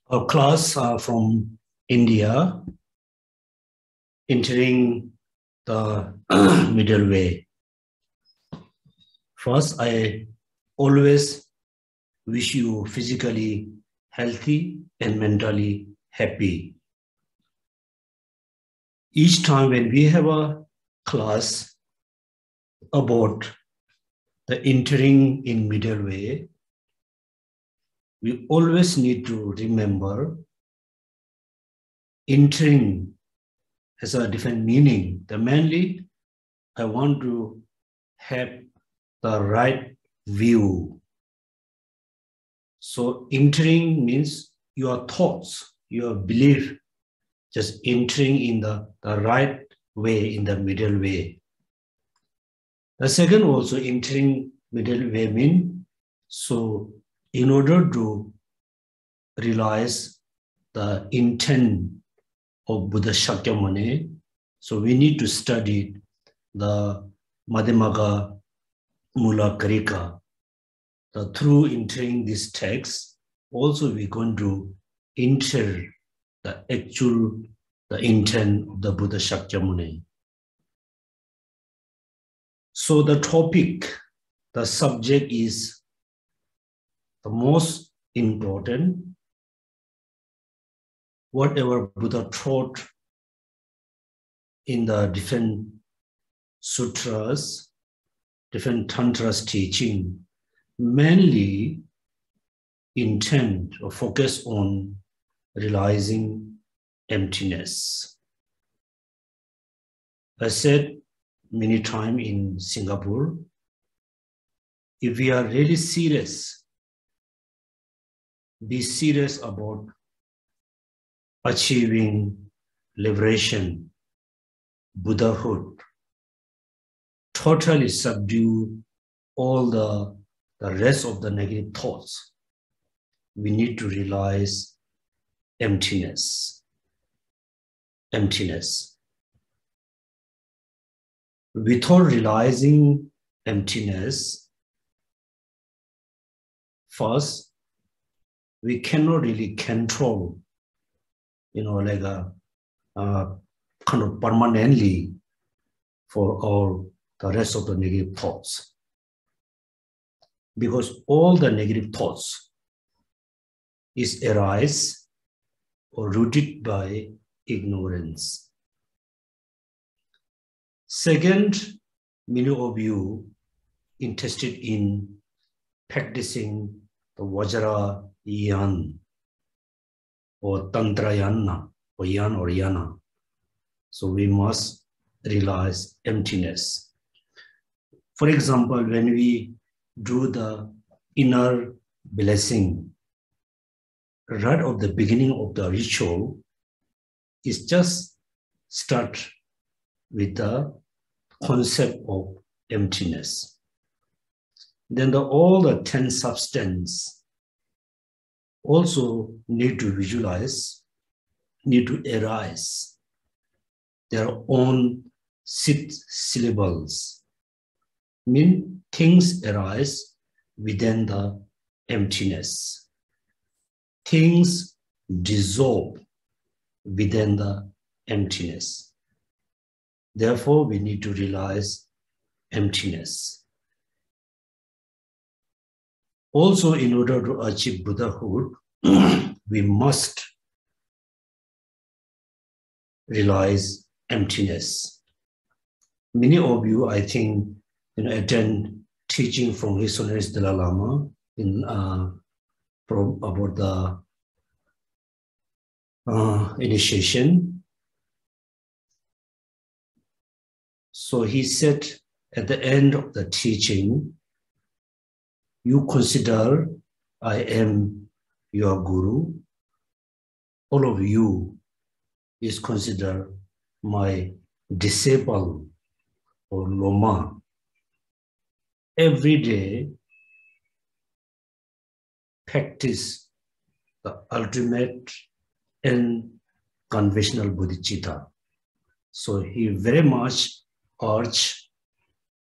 A class from India, entering the middle way. First, I always wish you physically healthy and mentally happy. Each time when we have a class about the entering in middle way, we always need to remember entering has a different meaning. Mainly, I want to have the right view. So entering means your thoughts, your belief, just entering in the right way, in the middle way. The second also entering middle way means, so in order to realize the intent of Buddha Shakyamuni, so we need to study the Madhyamaka Mula Karika. Through entering this text, also we're going to enter the actual, the intent of the Buddha Shakyamuni. So the topic, the subject is the most important. Whatever Buddha taught in the different sutras, different tantras teaching, mainly intend or focus on realizing emptiness. I said many times in Singapore, if we are really serious, be serious about achieving liberation, Buddhahood, totally subdue all the rest of the negative thoughts. We need to realize emptiness. Emptiness. Without realizing emptiness, first, we cannot really control, like kind of permanently for all the rest of the negative thoughts. Because all the negative thoughts is arise or rooted by ignorance. Second, many of you interested in practicing the Vajra Yan or Tantra Yana or Yan or Yana. So we must realize emptiness. For example, when we do the inner blessing, right at the beginning of the ritual, is just start with the concept of emptiness. Then all the 10 substances also need to visualize, need to arise their own 6 syllables. Mean things arise within the emptiness. Things dissolve within the emptiness. Therefore, we need to realize emptiness. Also, in order to achieve Buddhahood, we must realize emptiness. Many of you, I think, attend teaching from His Holiness Dalai Lama about the initiation. So he said at the end of the teaching, you consider I am your guru. All of you is considered my disciple or Loma. Every day, practice the ultimate and conventional bodhicitta. So he very much urge,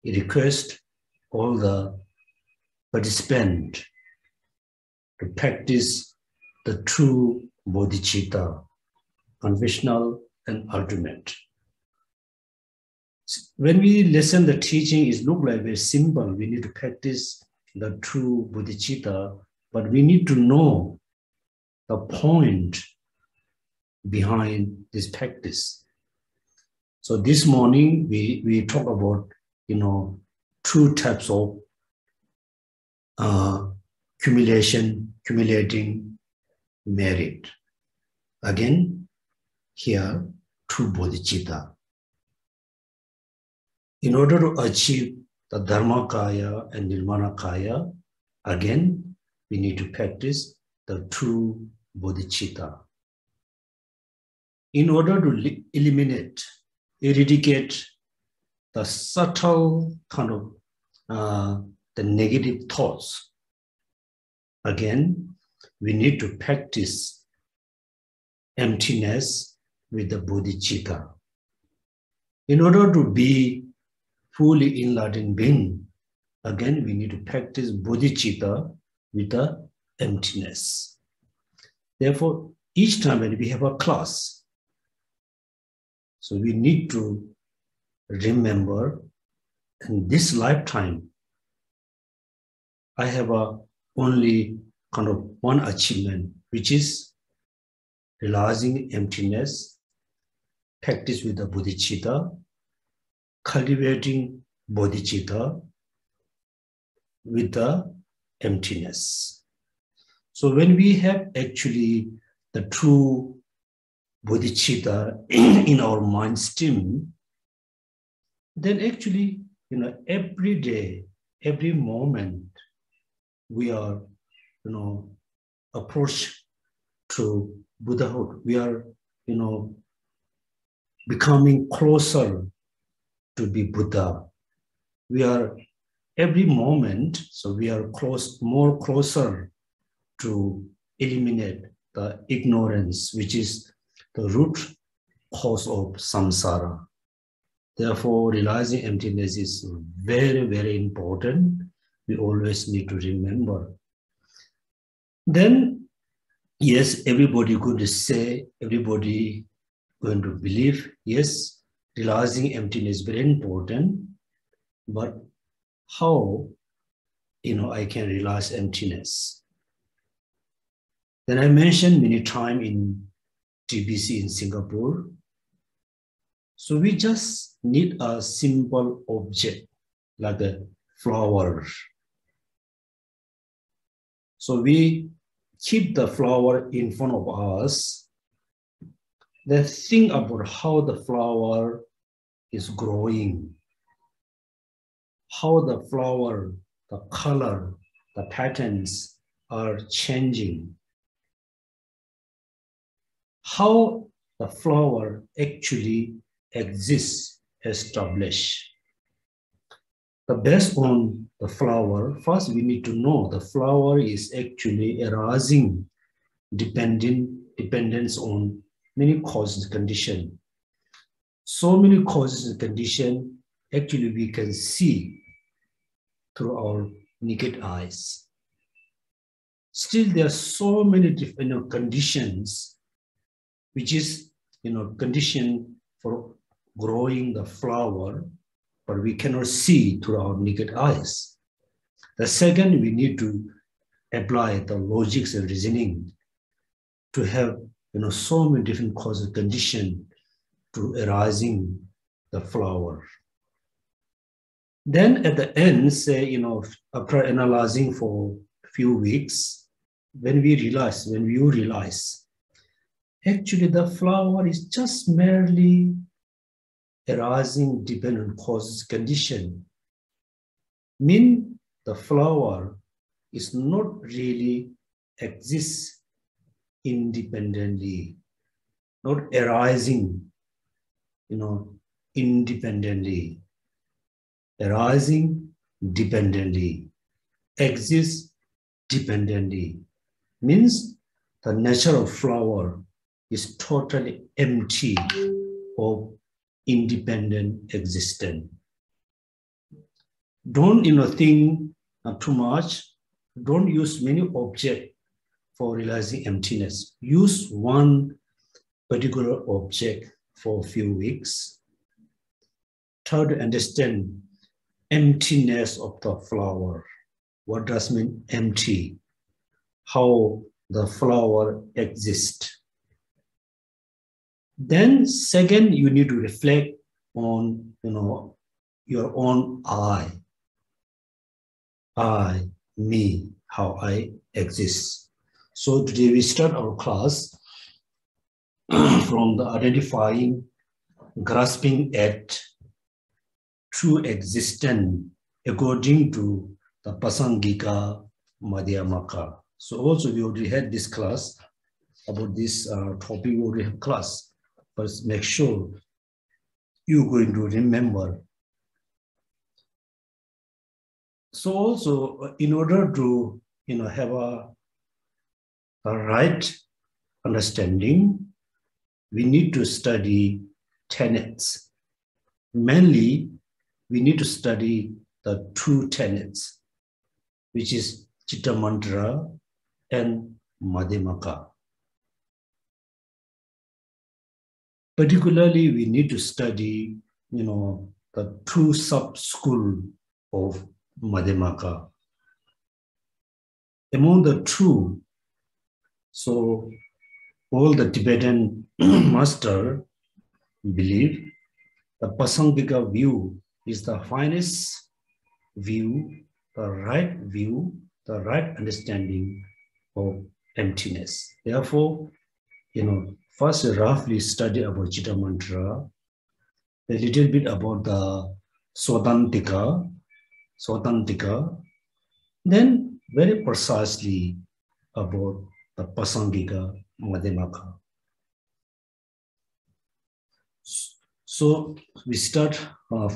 request all the participants to practice the true bodhicitta, conventional and ultimate. When we listen the teaching, it looks like very simple. We need to practice the true bodhicitta, but we need to know the point behind this practice. So this morning we talk about, two types of accumulating merit. Again, here, true bodhicitta. In order to achieve the Dharmakaya and Nirmanakaya, again, we need to practice the true bodhicitta. In order to eradicate the subtle kind of the negative thoughts, again, we need to practice emptiness with the bodhicitta. In order to be fully enlightened being, again, we need to practice bodhicitta with the emptiness. Therefore, each time when we have a class, so we need to remember in this lifetime, I have only kind of one achievement, which is realizing emptiness, practice with the bodhicitta, cultivating bodhicitta with the emptiness. So when we have actually the true bodhicitta in our mind stream, then actually, every day, every moment, we are, approach to Buddhahood. We are, becoming closer to be Buddha. We are every moment, so we are more closer to eliminate the ignorance, which is the root cause of samsara. Therefore, realizing emptiness is very, very important. We always need to remember. Then, yes, everybody going to say, everybody going to believe, yes, realizing emptiness is very important, but how, I can realize emptiness? Then I mentioned many times in TBC in Singapore, so we just need a simple object like a flower. So we keep the flower in front of us, then think about how the flower is growing, how the flower, the color, the patterns are changing, how the flower actually exists, established. Based on the flower, first we need to know the flower is actually arising dependence on many causes and conditions. So many causes and conditions actually we can see through our naked eyes. Still, there are so many different conditions, which is condition for growing the flower, but we cannot see through our naked eyes. The second, we need to apply the logics and reasoning to have so many different causes and conditions to arising the flower. Then at the end, say, after analyzing for a few weeks, when you realize, actually the flower is just merely arising dependent on causes condition. Mean the flower is not really exists independently, not arising, independently, arising dependently, exists dependently. Means the nature of flower is totally empty of independent existence. Don't think too much. Don't use many objects for realizing emptiness. Use one particular object for a few weeks. Try to understand emptiness of the flower. What does mean empty? How the flower exists. Then second, you need to reflect on your own I, me, how I exist. So today we start our class from the identifying, grasping at true existence according to the Pasangika Madhyamaka. So also we already had this class about this topic. We already have class, but make sure you're going to remember. So also in order to have a right understanding, we need to study tenets. Mainly, we need to study the two tenets, which is Chitta Mantra and Madhyamaka. Particularly, we need to study, the two sub-school of Madhyamaka. Among the two, so all the Tibetan master believe the Pasangika view is the finest view, the right understanding of emptiness. Therefore, first roughly study about Chitta Mantra, a little bit about the Swatantika, then very precisely about the Pasangika Madhyamaka. So we start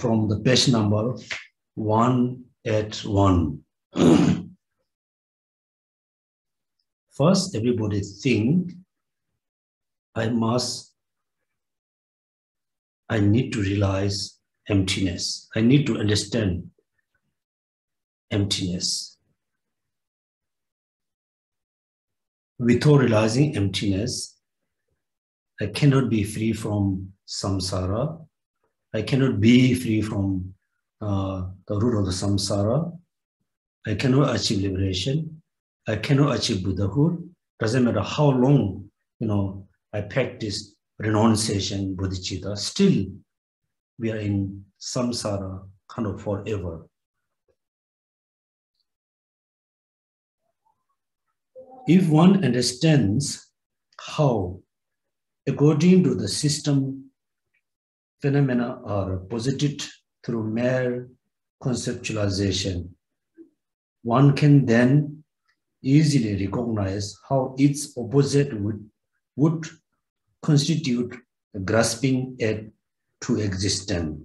from the page number 181. First, everybody think, I need to realize emptiness. I need to understand emptiness. Without realizing emptiness, I cannot be free from samsara. I cannot be free from the root of the samsara. I cannot achieve liberation. I cannot achieve Buddhahood. Doesn't matter how long, I practice renunciation, bodhicitta. Still, we are in samsara kind of forever. If one understands how, according to the system, phenomena are posited through mere conceptualization, one can then easily recognize how its opposite would constitute a grasping at true existence.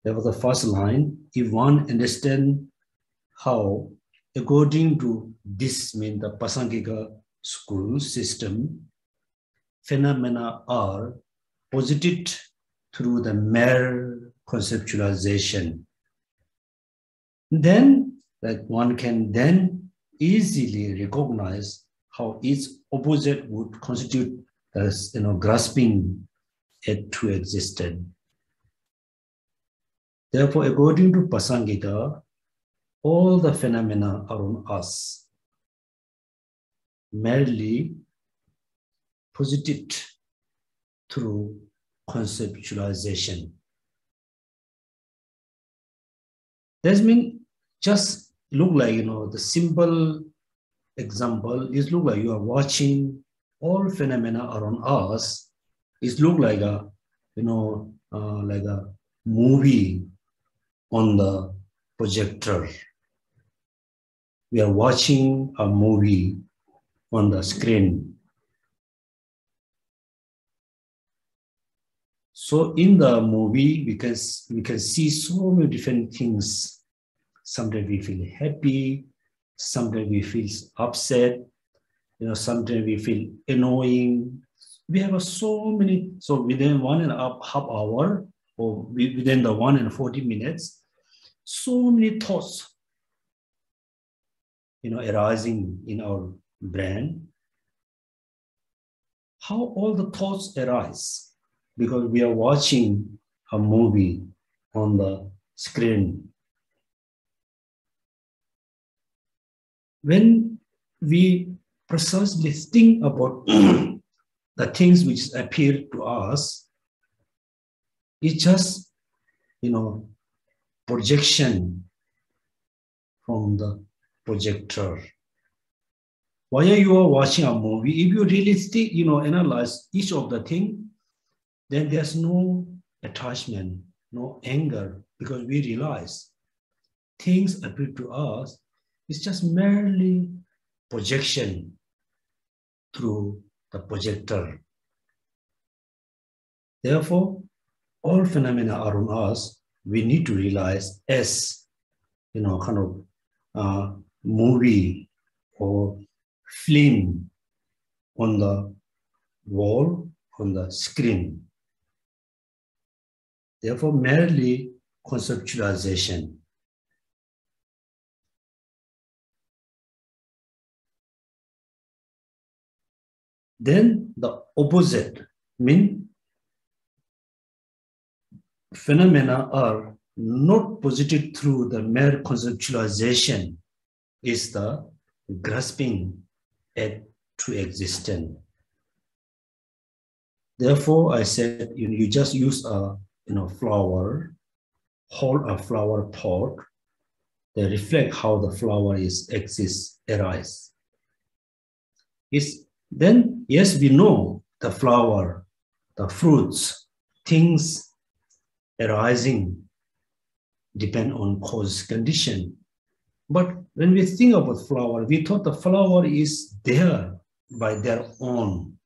That was the first line. If one understands how, according to this means the Pasangika school system, phenomena are posited through the mere conceptualization, then one can then easily recognize how its opposite would constitute as grasping at true existence. Therefore, according to Pasangika, all the phenomena around us merely posited through conceptualization. That means just look like, the simple example is look like you are watching all phenomena around us. It look like a, like a movie on the projector. We are watching a movie on the screen. So in the movie, we can see so many different things. Sometimes we feel happy, sometimes we feel upset, sometimes we feel annoying. We have so many, so within 1.5 hour or within the 1 and 40 minutes, so many thoughts arising in our brain. How all the thoughts arise? Because we are watching a movie on the screen. When we precisely think about the things which appear to us, it's just, projection from the projector. While you are watching a movie, if you really think, analyze each of the things, then there's no attachment, no anger, because we realize things appear to us, it's just merely projection through the projector. Therefore, all phenomena around us, we need to realize as, kind of movie or film on the wall, on the screen. Therefore, merely conceptualization. Then the opposite, means phenomena are not posited through the mere conceptualization, is the grasping at to existence. Therefore, I said you just use a flower, hold a flower pot, they reflect how the flower exists, arise. Then, yes, we know the flower, the fruits, things arising depend on cause condition. But when we think about flower, we thought the flower is there by their own.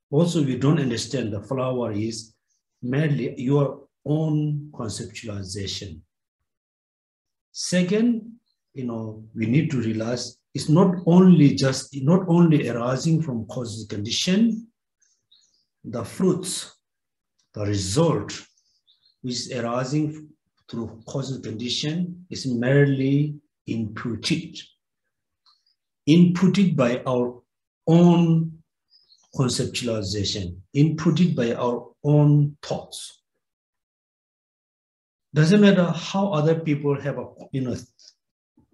Also, we don't understand the flower is merely your own conceptualization. Second, we need to realize it's not only arising from causes condition, the fruits, the result, which is arising through causal condition, is merely inputted by our own conceptualization, inputted by our own thoughts. Doesn't matter how other people have a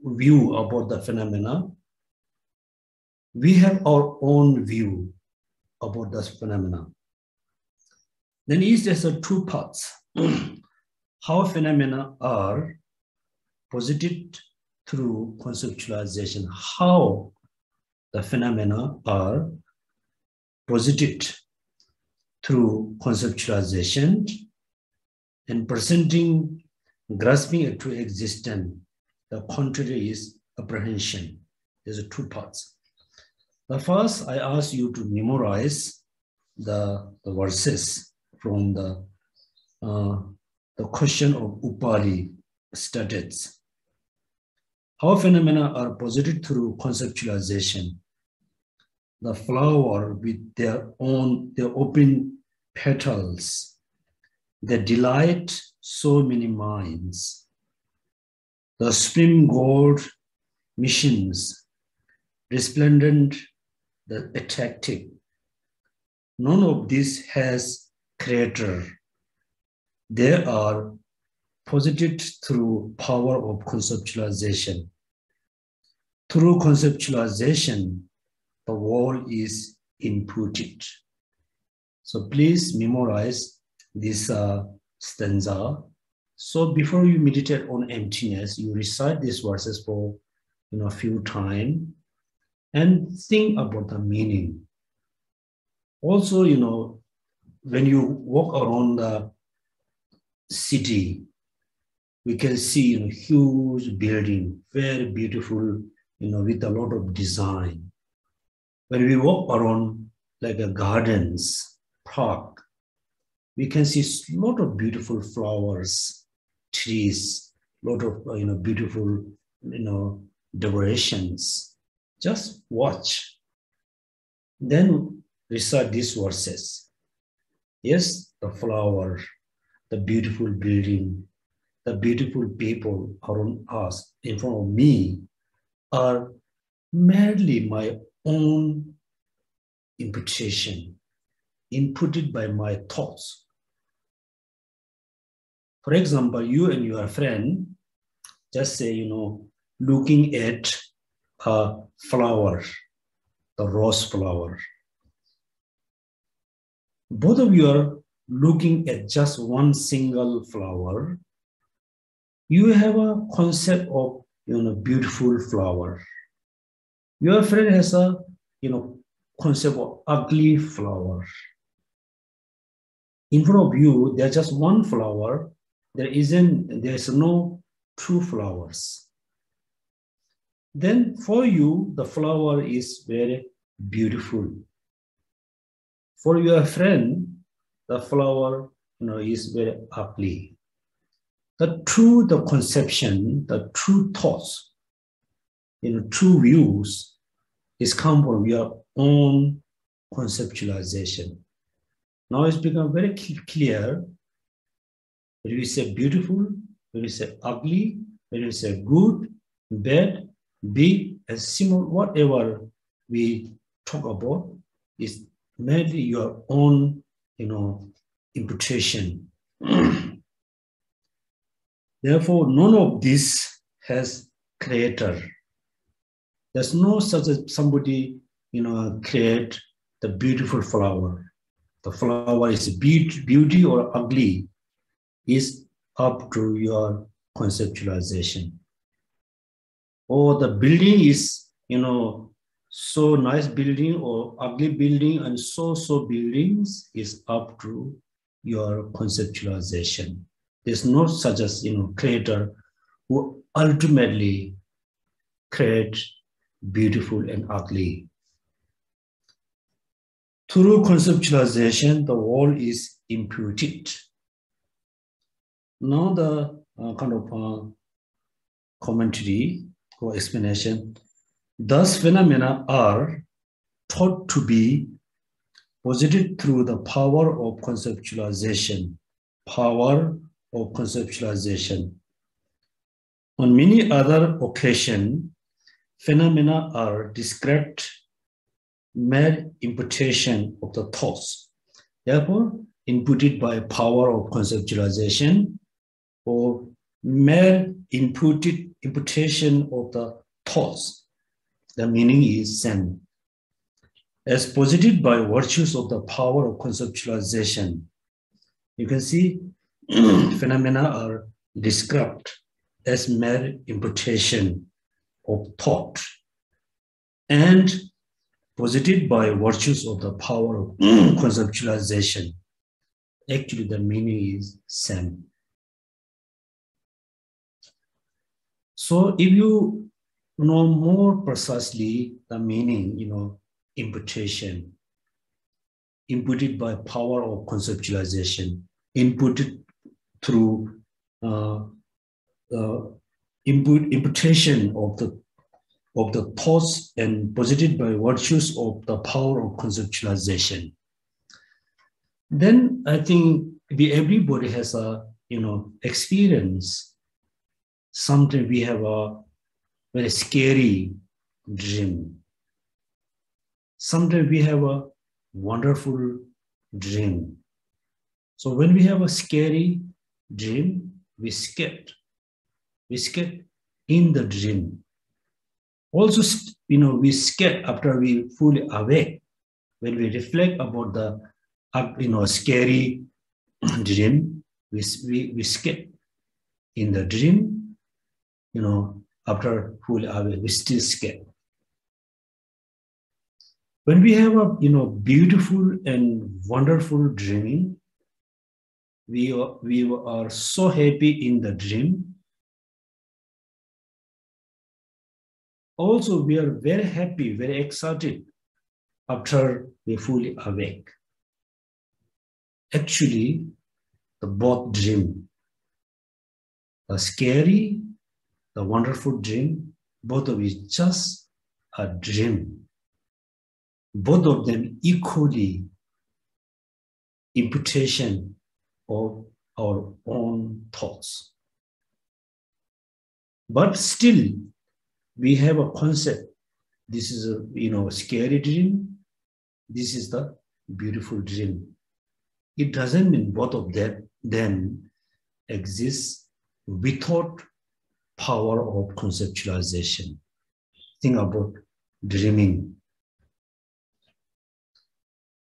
view about the phenomena, we have our own view about this phenomena. Then there's two parts. How phenomena are posited through conceptualization, how the phenomena are posited through conceptualization and presenting, grasping it to existence. The contrary is apprehension. There's two parts. The first, I ask you to memorize the verses from the question of Upali status. How phenomena are posited through conceptualization. The flower with their open petals, they delight so many minds. The spring gold missions, resplendent, the attractive. None of this has creator. They are posited through power of conceptualization. Through conceptualization, the world is inputted. So please memorize this stanza. So before you meditate on emptiness, you recite these verses for a few times and think about the meaning. Also, when you walk around the city, we can see huge building, very beautiful, with a lot of design. When we walk around like a gardens, park, we can see a lot of beautiful flowers, trees, a lot of beautiful decorations. Just watch. Then recite these verses. Yes, the flower, the beautiful building, the beautiful people around us, in front of me, are merely my own interpretation, inputted by my thoughts. For example, you and your friend, just say, looking at a flower, the rose flower. Both of you are looking at just one single flower. You have a concept of, beautiful flower. Your friend has a, concept of ugly flower. In front of you, there's just one flower. There's no two flowers. Then for you, the flower is very beautiful. For your friend, the flower, is very ugly. The conception, the true thoughts, true views is come from your own conceptualization. Now it's become very clear when we say beautiful, when we say ugly, when we say good, bad, big, and small, whatever we talk about is merely your own, imputation. Therefore, none of this has creator. There's no such as somebody, create the beautiful flower. The flower is beauty or ugly is up to your conceptualization. Or the building is, so nice building or ugly building, and so buildings is up to your conceptualization. There's no such as, creator who ultimately create beautiful and ugly. Through conceptualization, the world is imputed. Now the commentary or explanation. Thus, phenomena are thought to be posited through the power of conceptualization. Power of conceptualization. On many other occasions, phenomena are described mere imputation of the thoughts. Therefore, inputted by power of conceptualization or mere imputation of the thoughts. The meaning is same. As posited by virtues of the power of conceptualization, you can see phenomena are described as mere imputation of thought and posited by virtues of the power of conceptualization. Actually, the meaning is same. So if you know more precisely the meaning, imputation, inputted by power of conceptualization, inputted through imputation of the thoughts and posited by virtues of the power of conceptualization. Then I think everybody has a experience. Sometimes we have a very scary dream. Sometimes we have a wonderful dream. So when we have a scary dream, we scared. We scared in the dream. Also, we scared after we fully awake. When we reflect about the scary dream, we scared in the dream. After fully awake, we still scared. When we have a beautiful and wonderful dreaming, we are so happy in the dream. Also, we are very happy, very excited after we fully awake. Actually, the both dream, the scary, the wonderful dream, both of it just a dream. Both of them equally imputation of our own thoughts. But still, we have a concept. This is a scary dream. This is the beautiful dream. It doesn't mean both of them exist without power of conceptualization. Think about dreaming.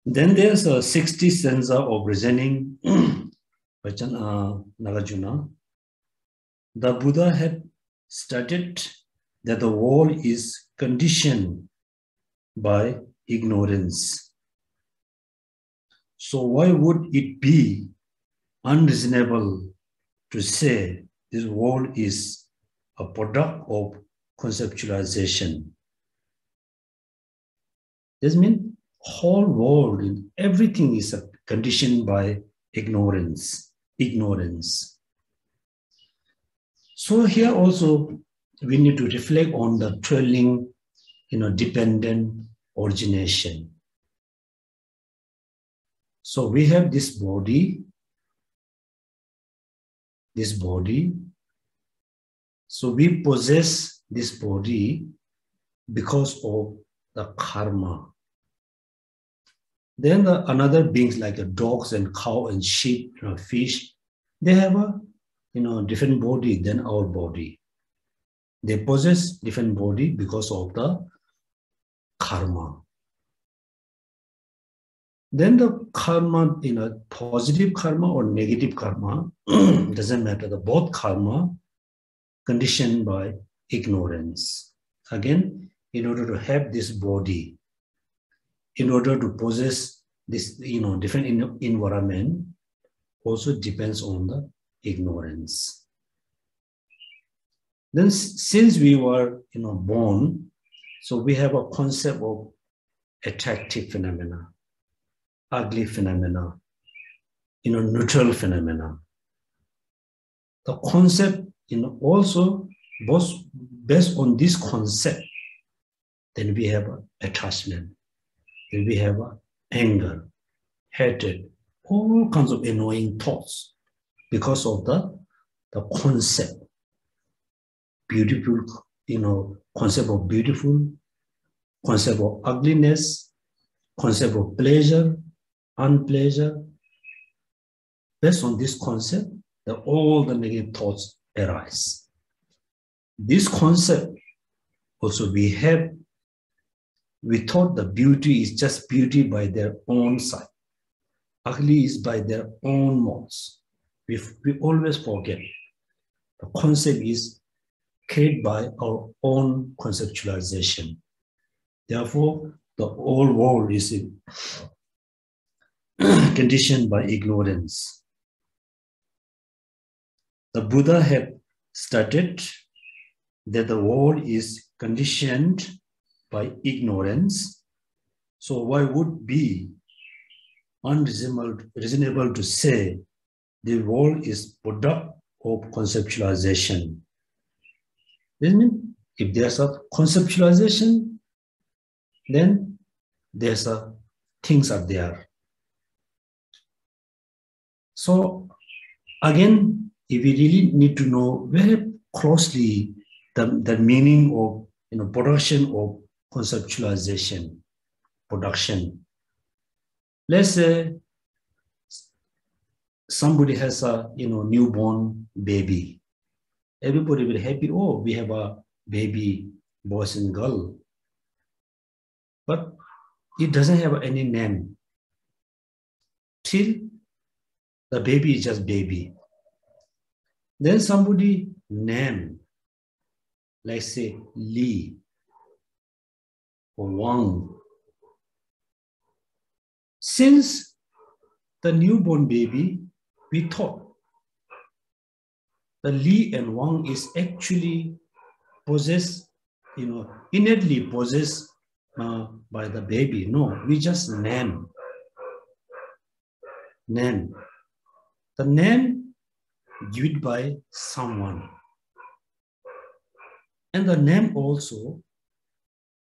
Then there's a 60 stanza of reasoning by Nagarjuna. The Buddha had stated that the world is conditioned by ignorance. So why would it be unreasonable to say this world is a product of conceptualization? This means whole world, everything is conditioned by ignorance. So here also we need to reflect on the trailing, dependent origination. So we have this body. So we possess this body because of the karma. Then another beings like dogs and cow and sheep, fish, they have a different body than our body. They possess different body because of the karma. Then the karma, positive karma or negative karma, doesn't matter. Both karma conditioned by ignorance. Again, in order to have this body, in order to possess this, different environment, also depends on the ignorance. Then, since we were, born, so we have a concept of attractive phenomena, ugly phenomena, neutral phenomena. The concept, also based on this concept, then we have attachment. Then we have anger, hatred, all kinds of annoying thoughts because of the concept. Beautiful, concept of beautiful, concept of ugliness, concept of pleasure, unpleasure. Based on this concept, all the negative thoughts arise. This concept also we thought the beauty is just beauty by their own side. Ugly is by their own mouths. We always forget. The concept is created by our own conceptualization. Therefore, the whole world is conditioned by ignorance. The Buddha had stated that the world is conditioned by ignorance. So why would it be unreasonable to say the world is product of conceptualization? If there's a conceptualization, then there's things are there. So again, if we really need to know very closely the meaning of production of conceptualization, production. Let's say somebody has a newborn baby. Everybody will be happy. Oh, we have a baby, boys and girl. But it doesn't have any name. Till the baby is just baby. Then somebody name, like say Li or Wang. Since the newborn baby, we thought the Li and Wang is actually possessed, innately possessed by the baby. No, we just name. The name given by someone. And the name also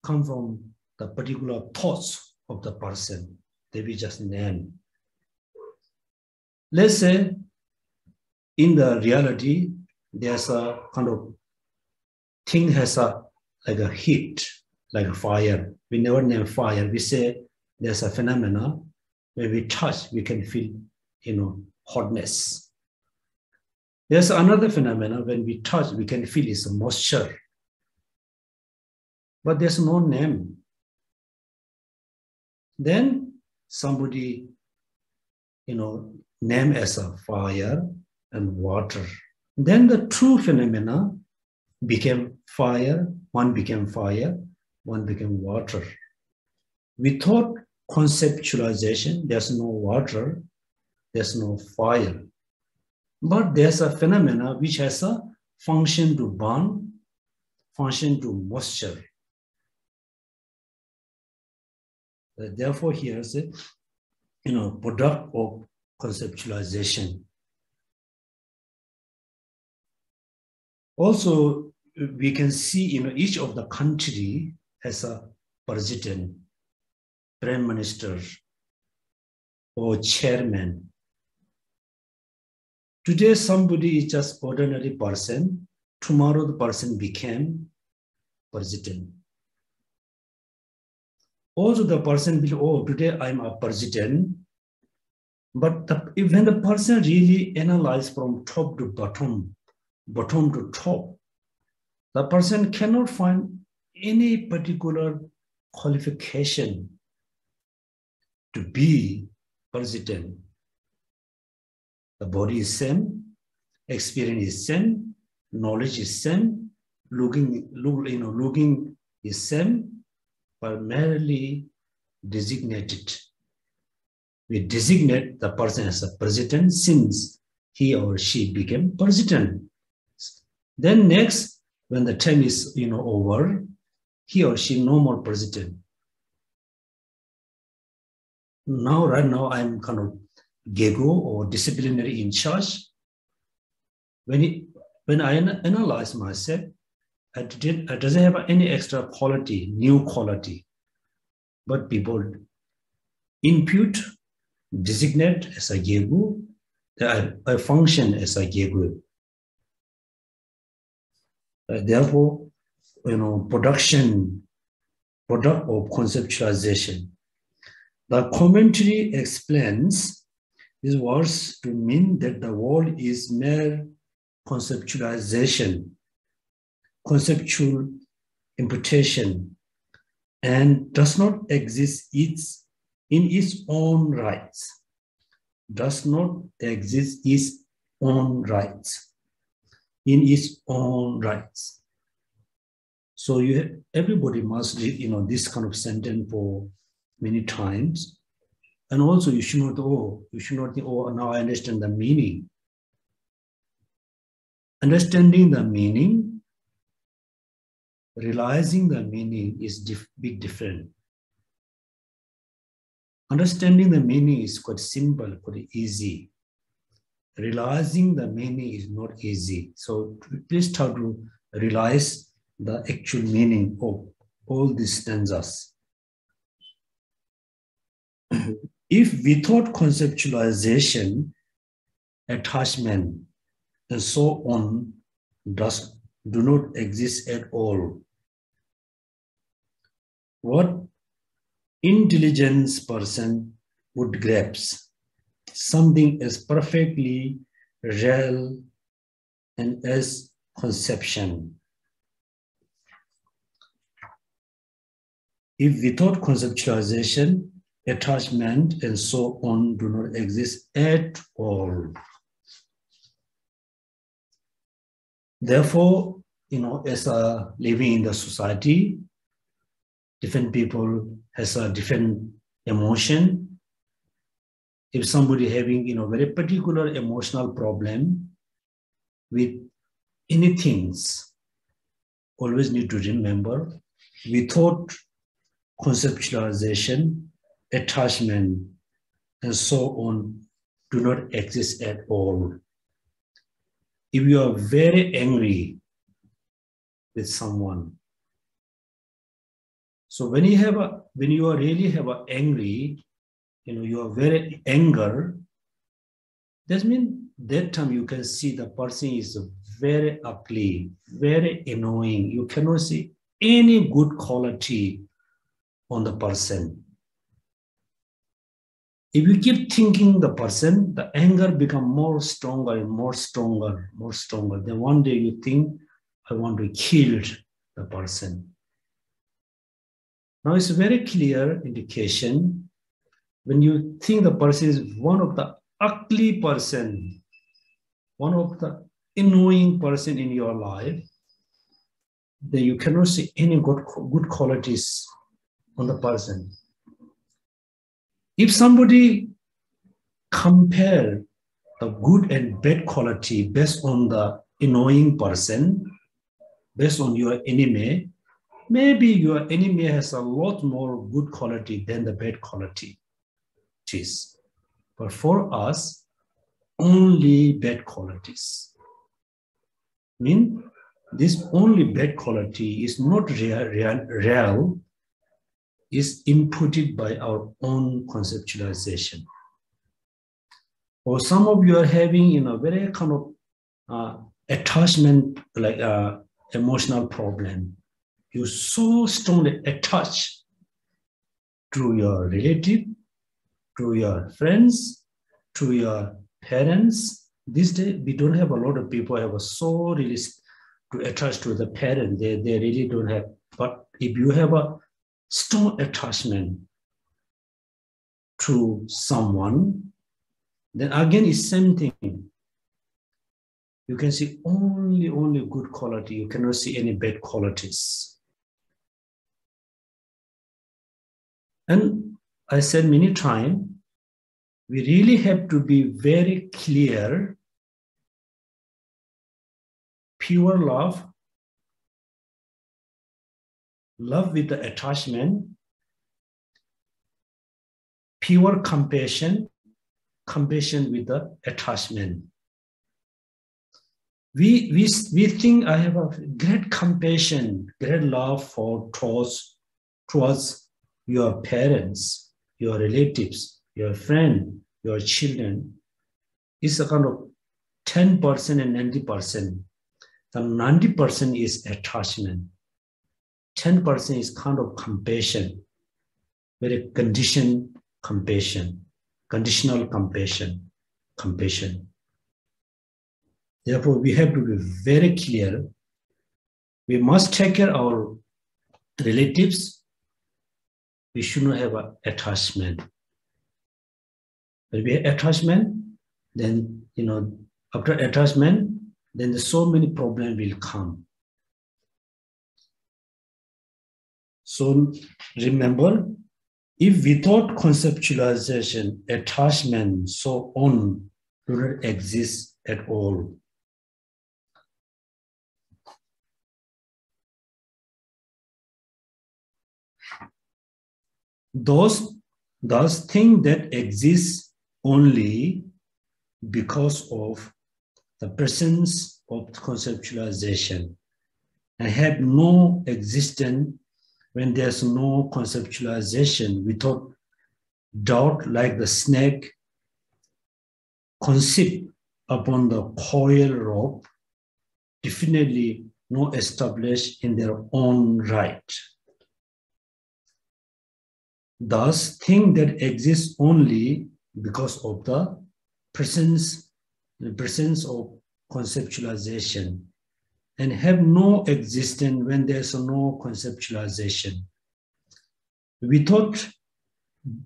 come from the particular thoughts of the person. They be just name. Let's say in the reality, there's a kind of thing has like a heat, like a fire. We never name fire. We say there's a phenomena when we touch, we can feel, hotness. There's another phenomena when we touch, we can feel it's a moisture. But there's no name. Then somebody, name as a fire and water. Then the two phenomena became fire, one became fire, one became water. Without conceptualization, there's no water, there's no fire. But there's a phenomena which has a function to burn, function to moisture. Therefore, here's a product of conceptualization. Also, we can see each of the country has a president, prime minister, or chairman. Today, somebody is just ordinary person. Tomorrow, the person became president. Also, the person will, today I'm a president. But when the person really analyzes from top to bottom to top, the person cannot find any particular qualification to be president. The body is same, experience is same, knowledge is same, looking is same, but merely designated. We designate the person as a president since he or she became president. Then next, when the term is over, he or she no more president. Right now, I'm kind of Gego or disciplinary in charge. When I analyze myself, I doesn't have any extra quality, new quality, but people impute, designate as a Gego, I function as a Gego. Therefore, product of conceptualization. The commentary explains these words to mean that the world is mere conceptualization, conceptual imputation, and does not exist in its own rights. Does not exist its own rights. In its own rights. So everybody must read, this kind of sentence for many times. And also you should not, now I understand the meaning. Understanding the meaning, realizing the meaning is big different. Understanding the meaning is quite simple, quite easy. Realizing the meaning is not easy. So please try to realize the actual meaning of all these stanzas. If without conceptualization, attachment, and so on do not exist at all, what intelligent person would grasp something as perfectly real and as conception. If without conceptualization, attachment, and so on do not exist at all. Therefore, as living in the society, different people has a different emotion. If somebody having very particular emotional problem with anything, always need to remember, without conceptualization, attachment, and so on do not exist at all. If you are very angry with someone, so when you are really angry, you are very anger, that means that time you can see the person is very ugly, very annoying. You cannot see any good quality on the person. If you keep thinking the person, the anger becomes more stronger and more stronger, more stronger. Then one day you think, I want to kill the person. Now it's a very clear indication. When you think the person is one of the ugly person, one of the annoying person in your life, then you cannot see any good qualities on the person. If somebody compare the good and bad quality based on the annoying person, based on your enemy, maybe your enemy has a lot more good quality than the bad quality. But for us, only bad qualities. This only bad quality is not real, is inputted by our own conceptualization. Or some of you are having a very kind of attachment, like emotional problem. You're so strongly attached to your relative, to your friends, to your parents. These days, we don't have a lot of people who are so really to attach to the parent. They really don't have. But if you have a strong attachment to someone, then again it's same thing. You can see only good quality. You cannot see any bad qualities. And I said many times, we really have to be very clear. Pure love, love with the attachment, pure compassion, compassion with the attachment. We think I have a great compassion, great love towards your parents, your relatives, your friend, your children. It's a kind of 10% and 90%. The 90% is attachment. 10% is kind of compassion, very conditional compassion. Therefore, we have to be very clear. We must take care of our relatives. We should not have an attachment. When we have attachment, then, after attachment, then there's so many problems will come. So remember, if without conceptualization, attachment, so on, do not exist at all. Those things that exist only because of the presence of conceptualization and have no existence when there's no conceptualization. Without doubt, like the snake conceived upon the coil rope, definitely not established in their own right. Thus, things that exist only because of the presence of conceptualization and have no existence when there's no conceptualization. Without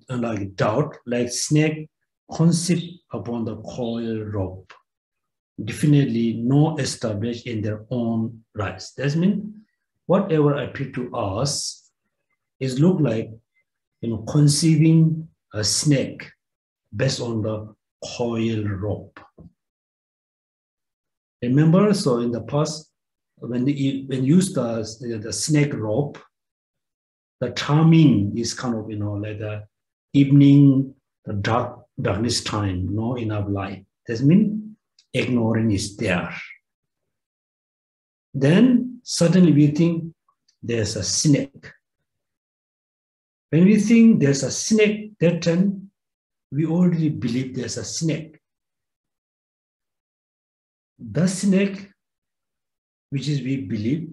like doubt, like snake conceived upon the coil rope, definitely not established in their own rights. That means whatever appear to us is look like conceiving a snake based on the coil rope. Remember, so in the past, when use the snake rope, the timing is kind of like the evening, the darkness time, no enough light. That means ignoring is there. Then suddenly we think there's a snake. When we think there's a snake, that time we already believe there's a snake. The snake which is we believe,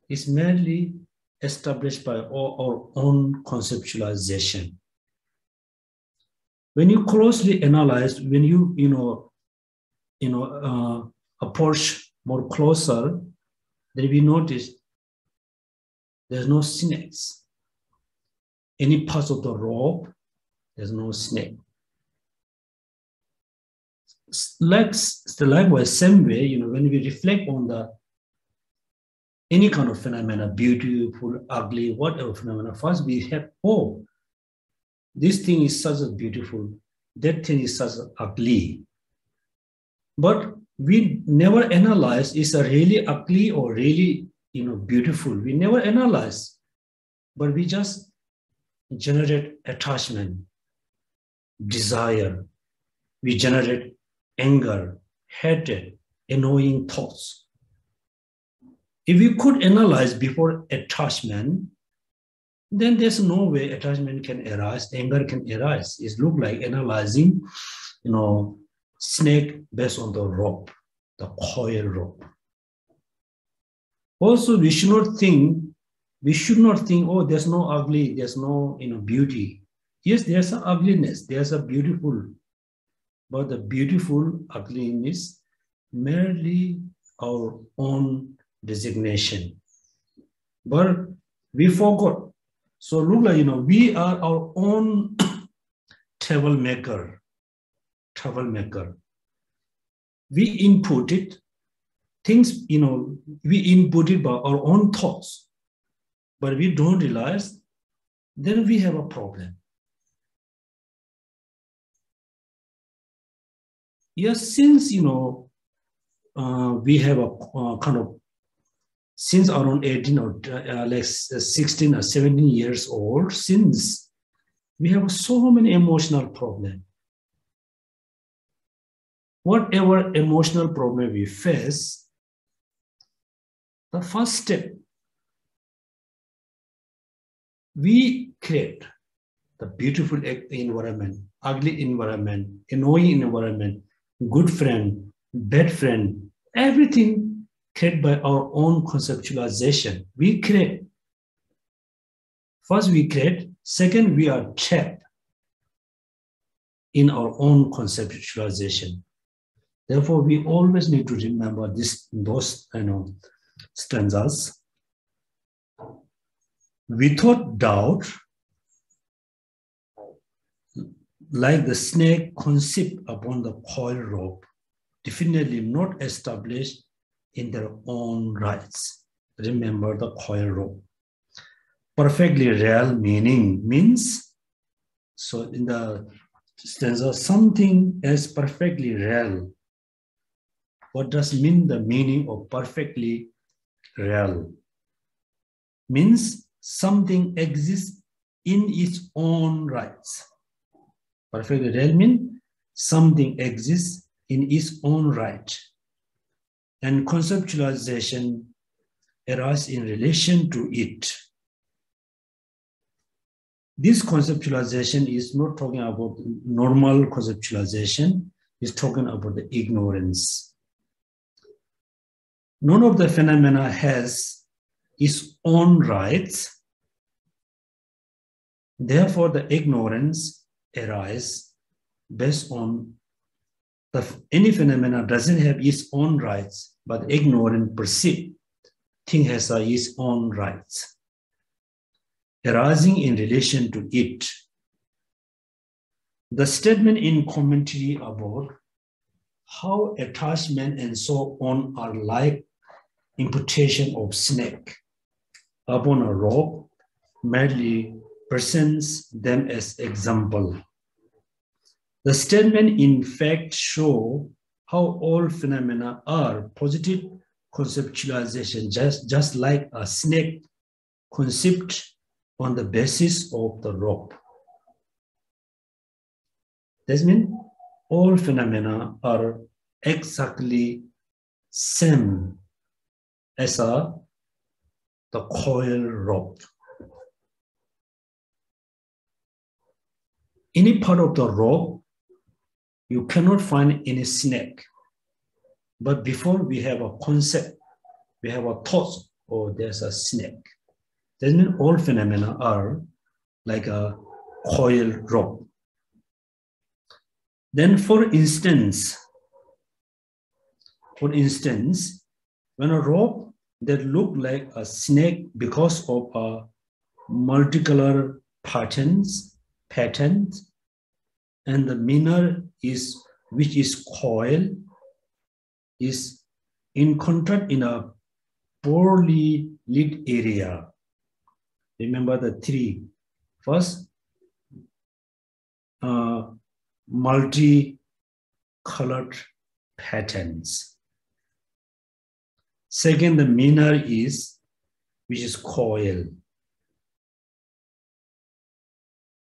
is merely established by our own conceptualization. When you closely analyze, when you approach more closer, then we notice there's no snakes. Any parts of the rope, there's no snake. Likewise, same way, when we reflect on any kind of phenomena, beautiful, ugly, whatever phenomena, first we have, oh, this thing is such a beautiful, that thing is such ugly. But we never analyze, is it really ugly or really beautiful? We never analyze, but we just generate attachment, desire. We generate anger, hatred, annoying thoughts. If we could analyze before attachment, then there's no way attachment can arise, anger can arise. It looks like analyzing, snake based on the rope, the coil rope. Also, we should not think, oh, there's no ugly, there's no beauty. Yes, there's an ugliness, there's a beautiful, but the beautiful ugliness merely our own designation. But we forgot. So look like, we are our own travel maker. We inputted things, we inputted by our own thoughts, but we don't realize, then we have a problem. Yes, since, we have a kind of, since around 18 or 16 or 17 years old, since we have so many emotional problems. Whatever emotional problem we face, the first step, we create the beautiful environment, ugly environment, annoying environment, good friend, bad friend, everything created by our own conceptualization. We create. First we create, second we are trapped in our own conceptualization. Therefore, we always need to remember those stanzas. Without doubt, like the snake conceived upon the coil rope, definitely not established in their own rights. Remember the coil rope. Perfectly real meaning means, so in the stanza, something as perfectly real. What does mean the meaning of perfectly real? Means something exists in its own rights. Perfectly real means something exists in its own right. And conceptualization arises in relation to it. This conceptualization is not talking about normal conceptualization, it's talking about the ignorance. None of the phenomena has its own rights. Therefore, the ignorance arises based on any phenomena doesn't have its own rights, but ignorant perceive thing has its own rights, arising in relation to it. The statement in commentary about how attachment and so on are like imputation of snake upon a rope merely presents them as example. The statement in fact show how all phenomena are positive conceptualization, just like a snake conceived on the basis of the rope. That means all phenomena are exactly same as the coil rope. Any part of the rope, you cannot find any snake. But before we have a concept we have a thought, or there's a snake. That means all phenomena are like a coil rope. Then for instance, when a rope that look like a snake because of a multicolor patterns, and the minor is, which is coil, is in contrast in a poorly lit area. Remember the three. First, multi-colored patterns. Second, the minor is, which is coil.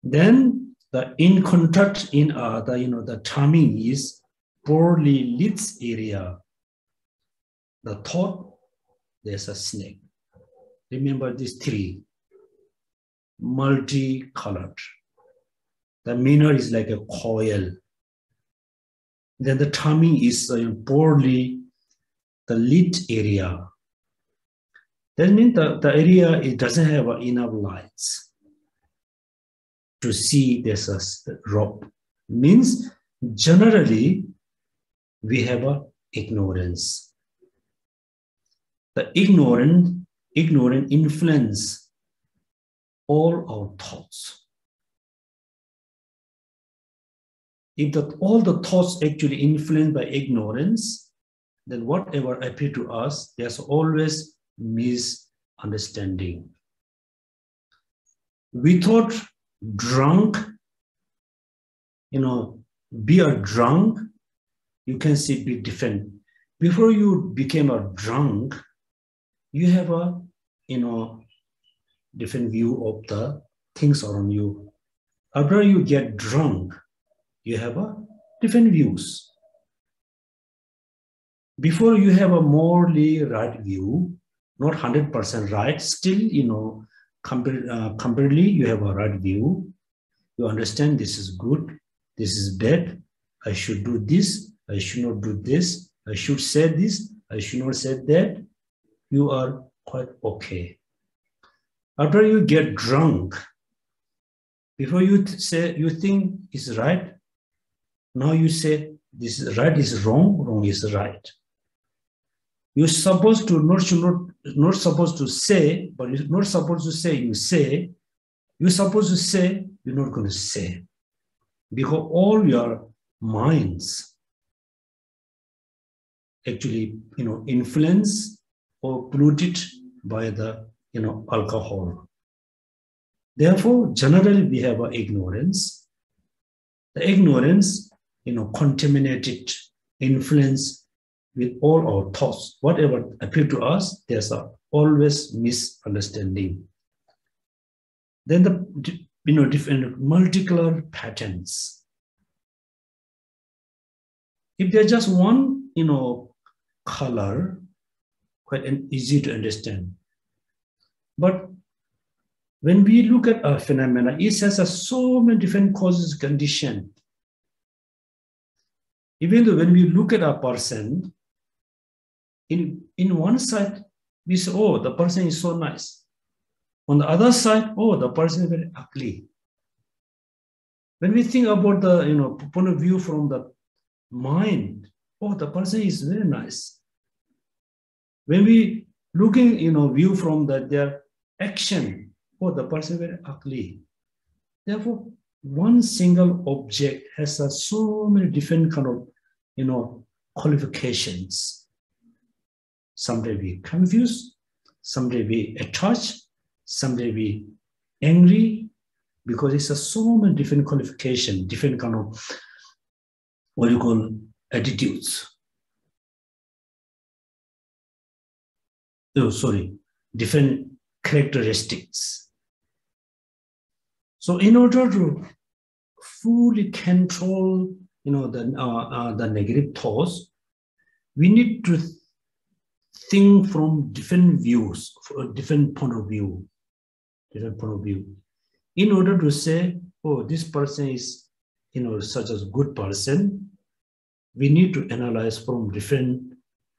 Then the in contrast in the timing is poorly lit area. The thought, there's a snake. Remember these three. Multicolored. The minor is like a coil. Then the timing is poorly the lit area. That means the area, it doesn't have enough lights to see there's a rope. Means generally we have a ignorance. The ignorant influence all our thoughts. If all the thoughts actually influenced by ignorance, then whatever appear to us, there's always misunderstanding. We thought drunk, be a drunk, you can see be different. Before you became a drunk, you have a, different view of the things around you. After you get drunk, you have a different views. Before you have a morally right view, not 100% right, still, comparatively you have a right view. You understand this is good, this is bad, I should do this, I should not do this, I should say this, I should not say that. You are quite okay. After you get drunk, before you say you think is right, now you say this is right is wrong, wrong is right. You're supposed to not supposed to say, but you're not supposed to say you say. You're supposed to say, you're not going to say, because all your minds actually influenced or polluted by the alcohol. Therefore, generally we have an ignorance. The ignorance, contaminated influence with all our thoughts. Whatever appear to us, there's always misunderstanding. Then the different multicolor patterns. If there's just one color, quite easy to understand. But when we look at a phenomena, it has so many different causes, condition. Even though when we look at a person, in one side, we say, oh, the person is so nice. On the other side, oh, the person is very ugly. When we think about the point of view from the mind, oh, the person is very nice. When we looking view from their action, oh, the person is very ugly. Therefore, one single object has so many different kind of qualifications. Someday we confused, someday we attached, someday we angry, because it's so many different qualifications, different kind of what you call attitudes. Oh, sorry, different characteristics. So in order to fully control the negative thoughts, we need to think from different views, different point of view, in order to say, oh, this person is such a good person. We need to analyze from different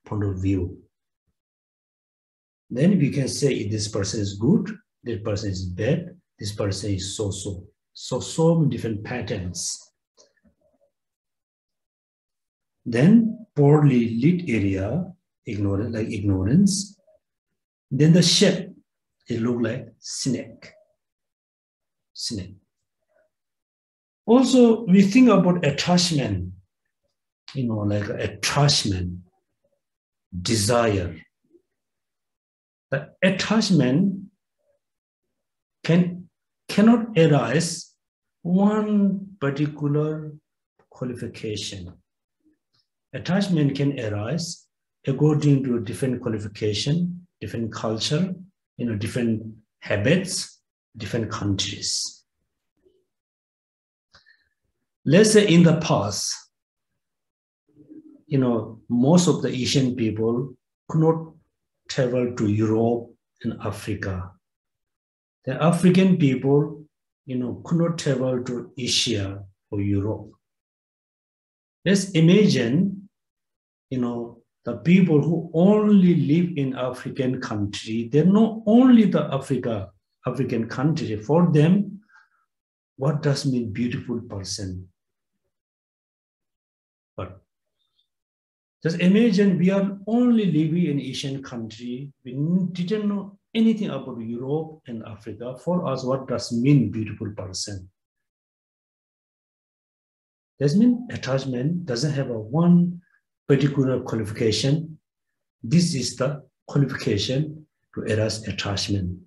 point of view. then we can say this person is good, this person is bad, this person is so-so. So many different patterns. Then poorly lit area, ignorance. Then the shape, it look like snake. Also, we think about attachment, like attachment, desire. The attachment cannot arise one particular qualification. Attachment can arise according to different qualification, different culture, different habits, different countries. Let's say in the past, most of the Asian people could not travel to Europe and Africa. The African people, could not travel to Asia or Europe. Let's imagine, the people who only live in African country, they're not only the African country. For them, what does mean beautiful person? But just imagine we are only living in Asian country. We didn't know anything about Europe and Africa. For us, what does mean beautiful person? That means attachment doesn't have a one particular qualification. This is the qualification to arise attachment.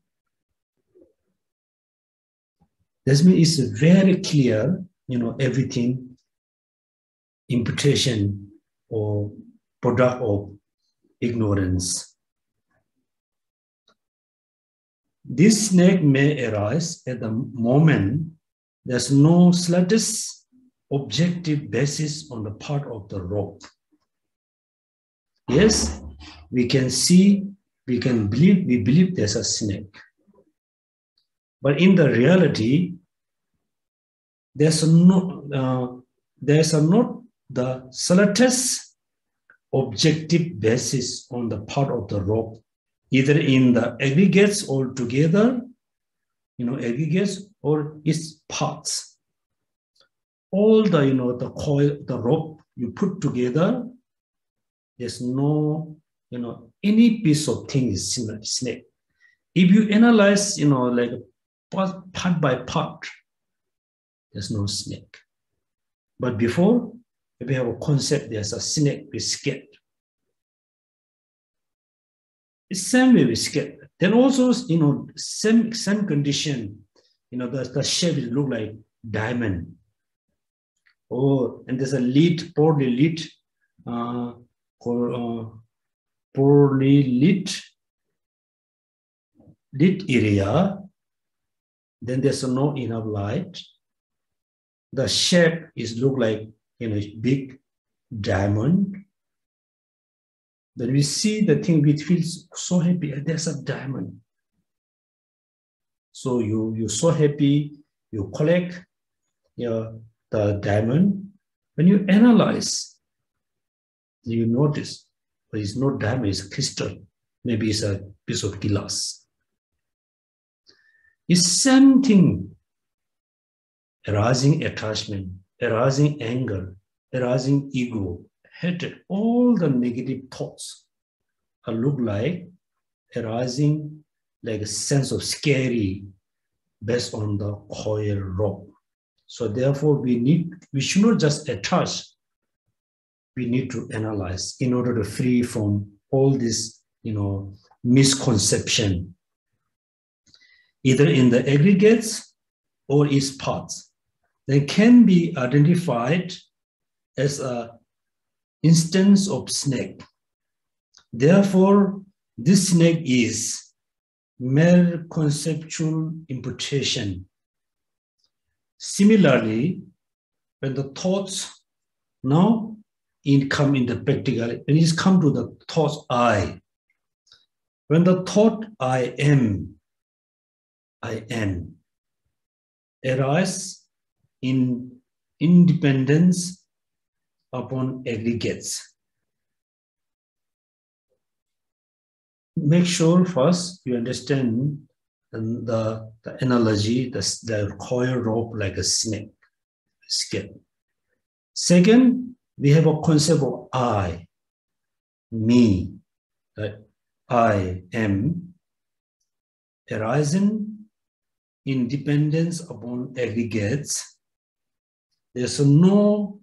That means it's very clear, everything imputation or product of ignorance. This snake may arise at the moment there's no slightest objective basis on the part of the rope. Yes, we can see, we believe there's a snake. But in the reality, there's not the slightest objective basis on the part of the rope, either in the aggregates altogether, aggregates or its parts. All the, the coil, the rope you put together, there's no, any piece of thing is snake. If you analyze, like part by part, there's no snake. But before, if we have a concept, there's a snake, we're scared. It's same way we scared. Then also, same condition, the shape will look like diamond. Oh, and there's a poorly lit area. Then there's no enough light. The shape is look like big diamond. Then we see the thing, we feel so happy. There's a diamond. So you're so happy. You collect the diamond. When you analyze, you notice, but it's not diamond, it's crystal. Maybe it's a piece of glass. It's same thing. Arising attachment, arising anger, arising ego, hatred, all the negative thoughts look like arising like a sense of scary based on the coil rope. So therefore we should not just attach, we need to analyze in order to free from all this, misconception, either in the aggregates or its parts. They can be identified as an instance of snake. Therefore, this snake is mere conceptual imputation. Similarly, when the thoughts now come in the practical, when it comes to the thoughts I, when the thought I am, arise in independence upon aggregates. make sure first you understand the analogy, the coil rope like a snake skin. Second, we have a concept of I, me, that I am arising in dependence upon aggregates. There's no,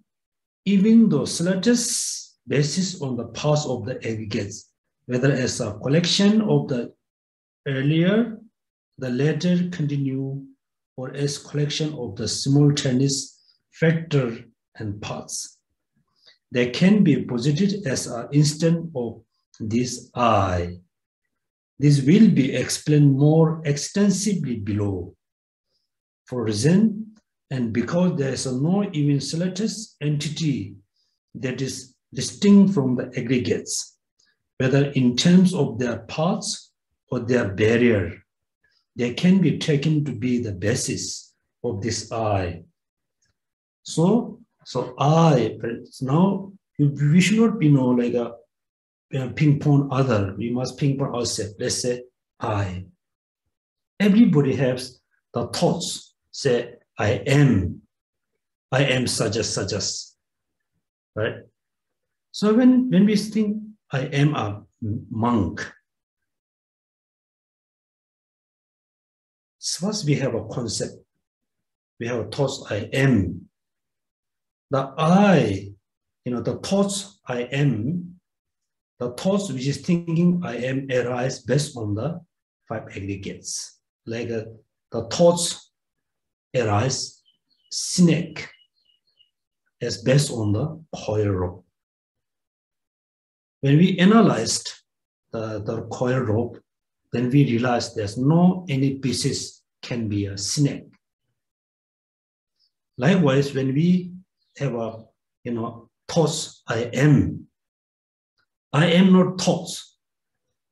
even though slightest basis on the parts of the aggregates, whether as a collection of the earlier, the later continue, or as collection of the simultaneous factor and parts. They can be posited as an instant of this I. This will be explained more extensively below. For reason, and because there is no even slightest entity that is distinct from the aggregates, whether in terms of their parts or their barrier, they can be taken to be the basis of this I. So I, now we should not be like a ping pong other. We must ping pong ourselves. Let's say I. Everybody has the thoughts. Say I am such as, right? So when we think I am a monk, first we have a concept. We have a thoughts I am. The I, the thoughts I am, the thoughts which is thinking I am arise based on the 5 aggregates. Like the thoughts arise snake as based on the coil rope. When we analyzed the coil rope, then we realized there's no any pieces can be a snake. Likewise, when we have a thoughts I am not thoughts.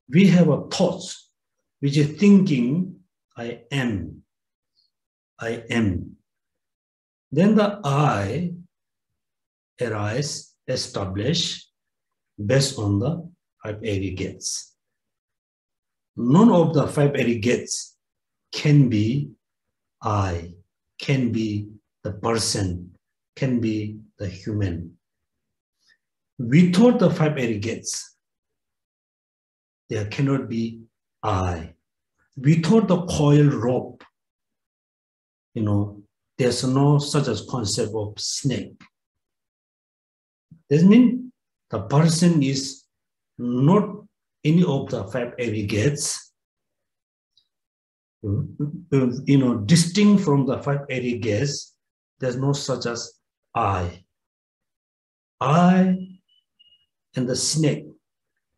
We have a thoughts which is thinking I am. Then the I arise, establish based on the 5 aggregates. None of the 5 aggregates can be I, can be the person, can be the human. Without the 5 aggregates, there cannot be I. Without the coil rope, there's no such a concept of snake. That means the person is not any of the 5 aggregates, distinct from the 5 aggregates. There's no such as I. I and the snake,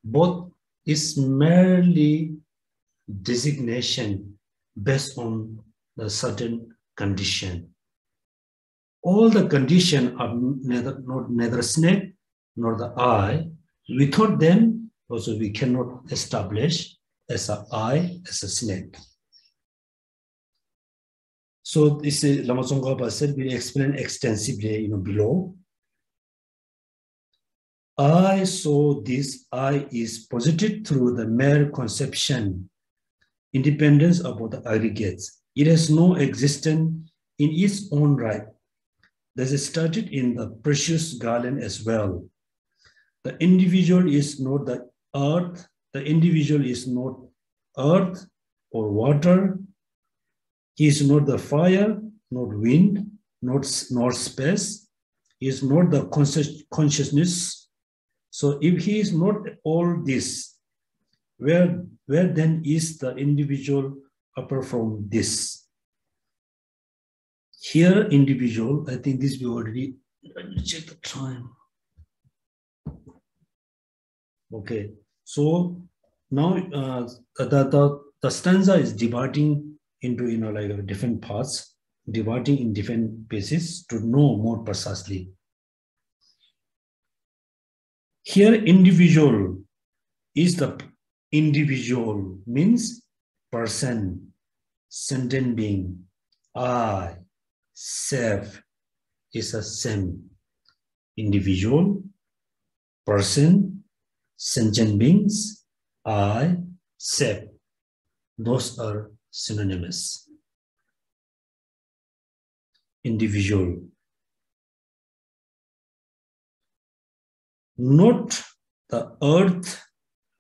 both is merely designation based on the certain condition. All the conditions are neither snake nor the I. Without them, also we cannot establish as an I, as a snake. So this is Lama Tsongkhapa said, we explain extensively below. I saw this I is posited through the mere conception, independence about the aggregates. It has no existence in its own right. This is started in the precious garland as well. The individual is not the earth. The individual is not earth or water. He is not the fire, not wind, nor space. He is not the consciousness. So if he is not all this, where then is the individual apart from this? Here, individual, I think this we already, let me check the time. Okay, so now the stanza is dividing into like different parts, dividing in different pieces to know more precisely. Here, individual is the individual means person, sentient being. I, self is a same. Individual, person, sentient beings, I, self, those are synonymous. Individual. Not the earth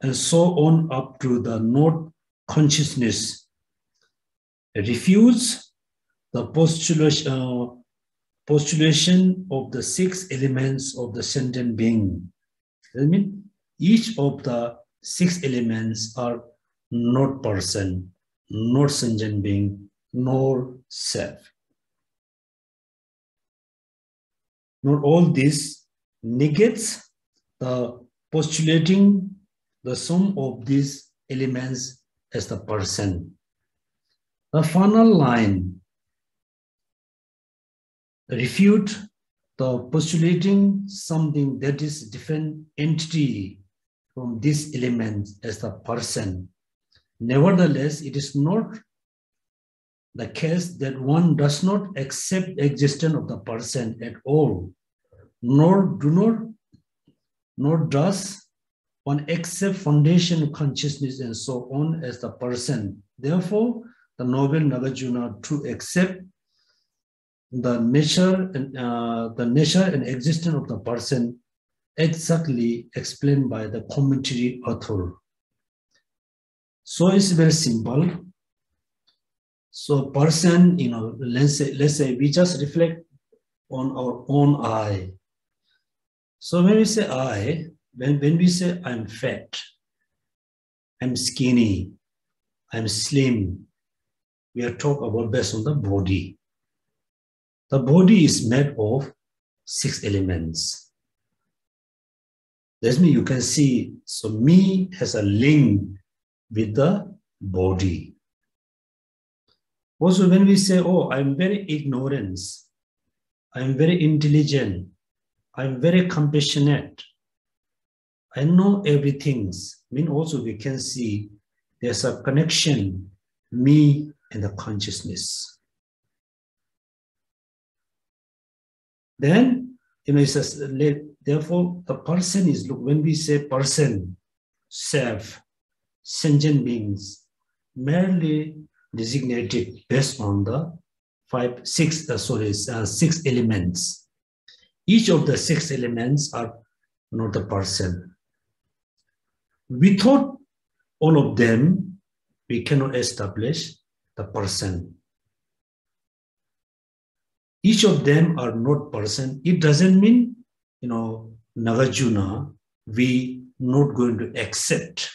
and so on up to the not consciousness. Refuse the postulation of the 6 elements of the sentient being. That means each of the 6 elements are not person, not sentient being, nor self. Not all this negates the postulating the sum of these elements as the person. The final line refute the postulating something that is different entity from these elements as the person. Nevertheless, it is not the case that one does not accept existence of the person at all, nor does one accept foundation consciousness and so on as the person. Therefore, the noble Nagarjuna to accept the nature and existence of the person exactly explained by the commentary author. So it's very simple. So person, let's say we just reflect on our own I. So when we say I, when we say I'm fat, I'm skinny, I'm slim, we are talking about based on the body. The body is made of 6 elements. That means you can see, so me has a link with the body. Also, when we say, oh, I'm very ignorant, I'm very intelligent, I'm very compassionate, I know everything, also we can see there's a connection, me and the consciousness. Then, it says, therefore, the person is, look, when we say person, self, sentient beings, merely designated based on the 6 elements. Each of the 6 elements are not the person. Without all of them, we cannot establish the person. Each of them are not person. It doesn't mean, Nagarjuna, we not going to accept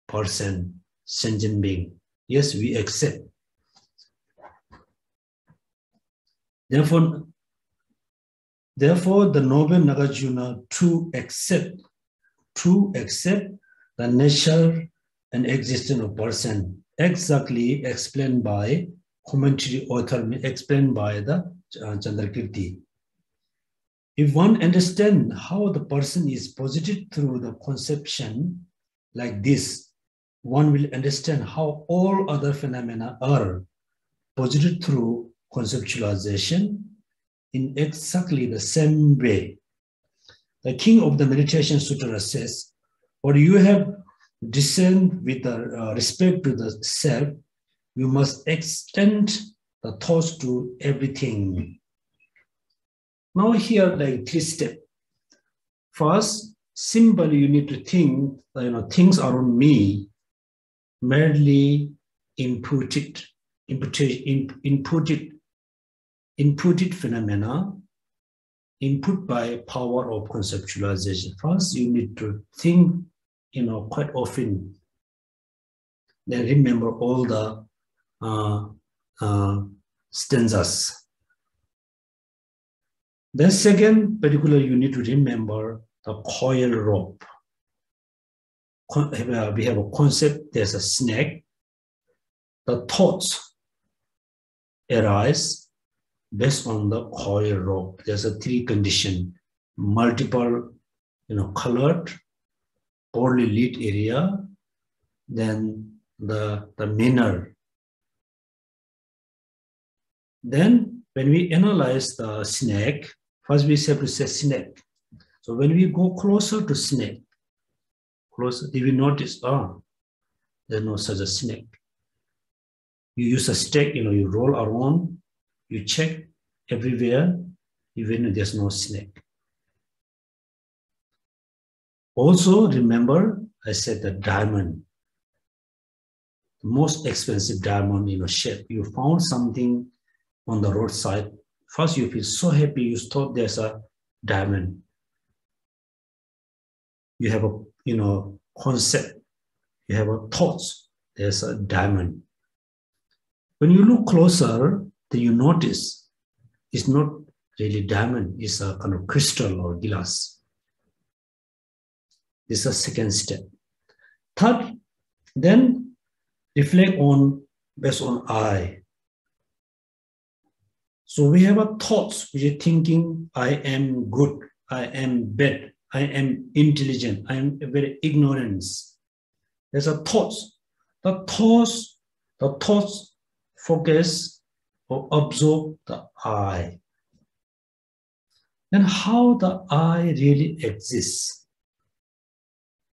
person, sentient being. Yes, we accept. Therefore, the noble Nagarjuna to accept the nature and existence of person, exactly explained by commentary author, explained by the Chandrakirti. If one understands how the person is posited through the conception like this, one will understand how all other phenomena are posited through conceptualization in exactly the same way. The king of the meditation sutra says, what you have discerned with respect to the self, you must extend the thoughts to everything. Now here, 3 steps. First, simply you need to think, things around me, merely inputted phenomena, input by power of conceptualization. First, you need to think, quite often. Then remember all the stanzas. Then second, particularly, you need to remember the coil rope. We have a concept, there's a snake. The thoughts arise based on the coil rope. There's a 3 condition, multiple, colored, poorly lit area, then the manner. Then when we analyze the snake, first we have to say snake. So when we go closer to snake, if we notice, the There's no such a snake. You use a stick, you roll around, you check everywhere, even if there's no snake. Also, remember, I said the diamond, the most expensive diamond, shape. You found something on the roadside. First, you feel so happy, you thought there's a diamond. You have a, concept. You have a thoughts. There's a diamond. When you look closer, then you notice it's not really diamond. It's a kind of crystal or glass. This is a second step. Third, then reflect on based on I. So we have a thoughts which are thinking, I am good, I am bad, I am intelligent, I am very ignorant. There's a thoughts. The thoughts focus or absorb the I. Then how the I really exists?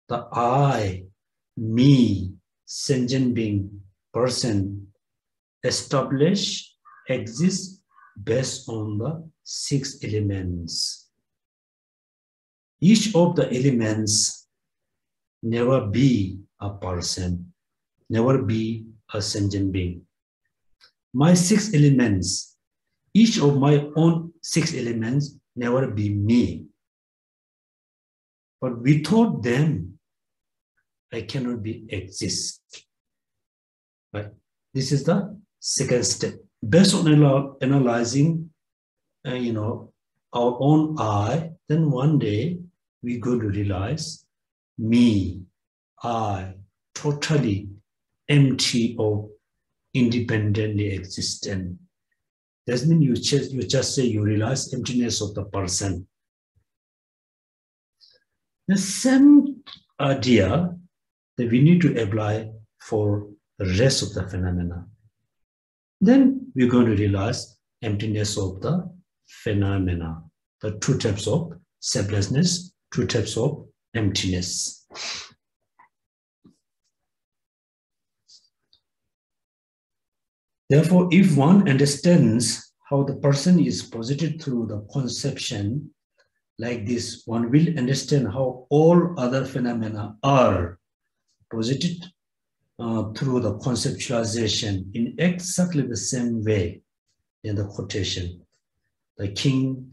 The I, me, sentient being, person, establish, exists based on the 6 elements. Each of the elements never be a person, never be a sentient being. My 6 elements, each of my own 6 elements never be me. But without them, I cannot be exist. Right? This is the second step. Based on analyzing, our own I, then one day we're going to realize me, I, totally empty of independently existent. Doesn't mean you just say you realize emptiness of the person. The same idea that we need to apply for the rest of the phenomena. Then we're going to realize emptiness of the phenomena, the 2 types of selflessness, 2 types of emptiness. Therefore, if one understands how the person is posited through the conception like this, one will understand how all other phenomena are posited through the conceptualization in exactly the same way in the quotation. The king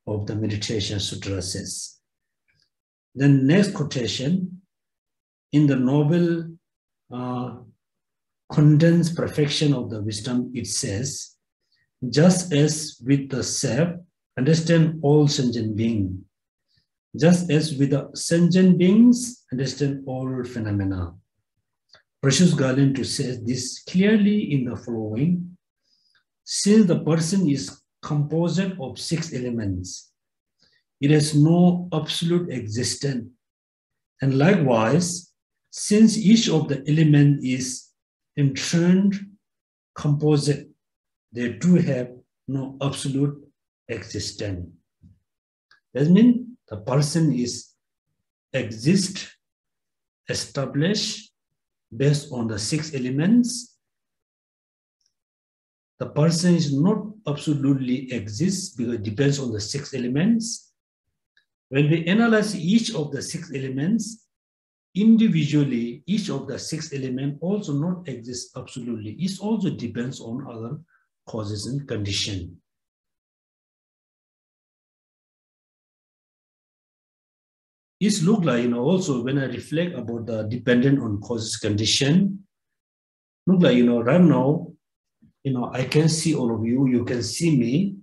of the meditation sutra says. Then next quotation, in the noble condensed perfection of the wisdom, it says, just as with the self, understand all sentient beings. Just as with the sentient beings, understand all phenomena. Precious Garland says this clearly in the following. Since the person is composed of 6 elements, it has no absolute existence. And likewise, since each of the elements is entrained composite, they do have no absolute existence. That means the person is established based on the 6 elements. The person is not absolutely exists because it depends on the 6 elements. When we analyze each of the 6 elements, individually, each of the 6 elements also not exist absolutely. It also depends on other causes and conditions. It looks like, also when I reflect about the dependent on causes condition, look like, right now, I can see all of you, you can see me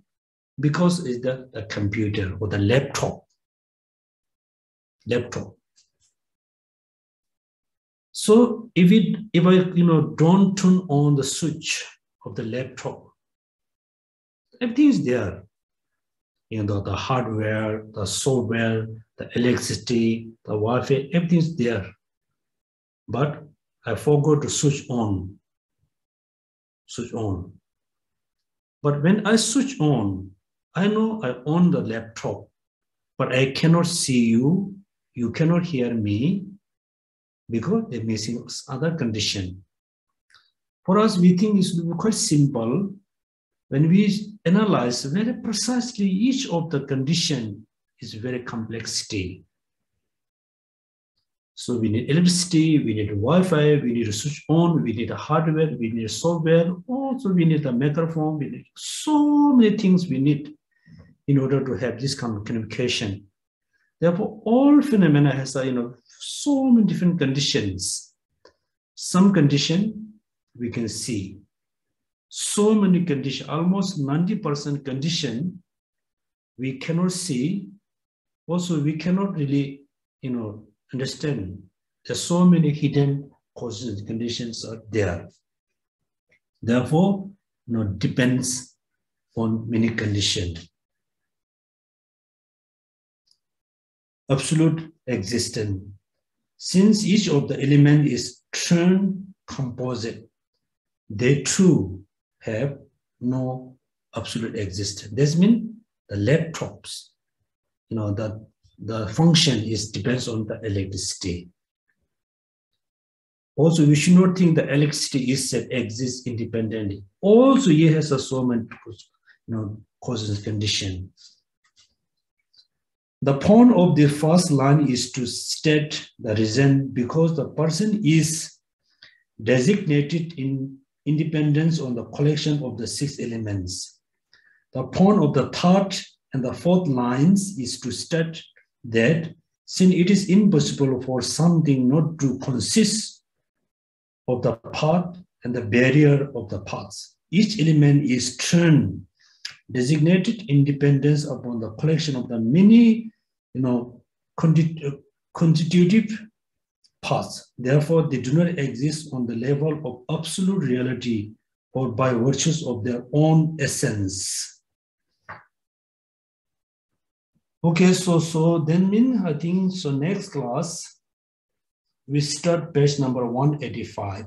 because it's the computer or the laptop. So if I don't turn on the switch of the laptop, everything is there. The hardware, the software, the electricity, the Wi-Fi, everything's there. But I forgot to switch on. But when I switch on, I know I own the laptop, but I cannot see you, you cannot hear me, because they're missing other condition. For us, we think it's quite simple. When we analyze very precisely, each of the condition is very complexity. So we need electricity, we need Wi-Fi, we need a switch on, we need a hardware, we need a software, also we need a microphone, we need so many things we need in order to have this kind of communication. Therefore, all phenomena has so many different conditions. Some condition we can see. So many conditions, almost 90% condition we cannot see. Also, we cannot really, understand. There's so many hidden causes and conditions are there. Therefore, depends on many conditions. Absolute existence. Since each of the element is turn composite, they too have no absolute existence. This means the laptops, the function depends on the electricity. Also, we should not think the electricity exists independently. Also, it has so many causes and conditions. The point of the first line is to state the reason because the person is designated in independence on the collection of the 6 elements. The point of the third and the fourth lines is to state that since it is impossible for something not to consist of the part and the barrier of the parts, each element is turned designated independence upon the collection of the many, constitutive parts. Therefore, they do not exist on the level of absolute reality or by virtues of their own essence. Okay, so then I think, so next class, we start page number 185.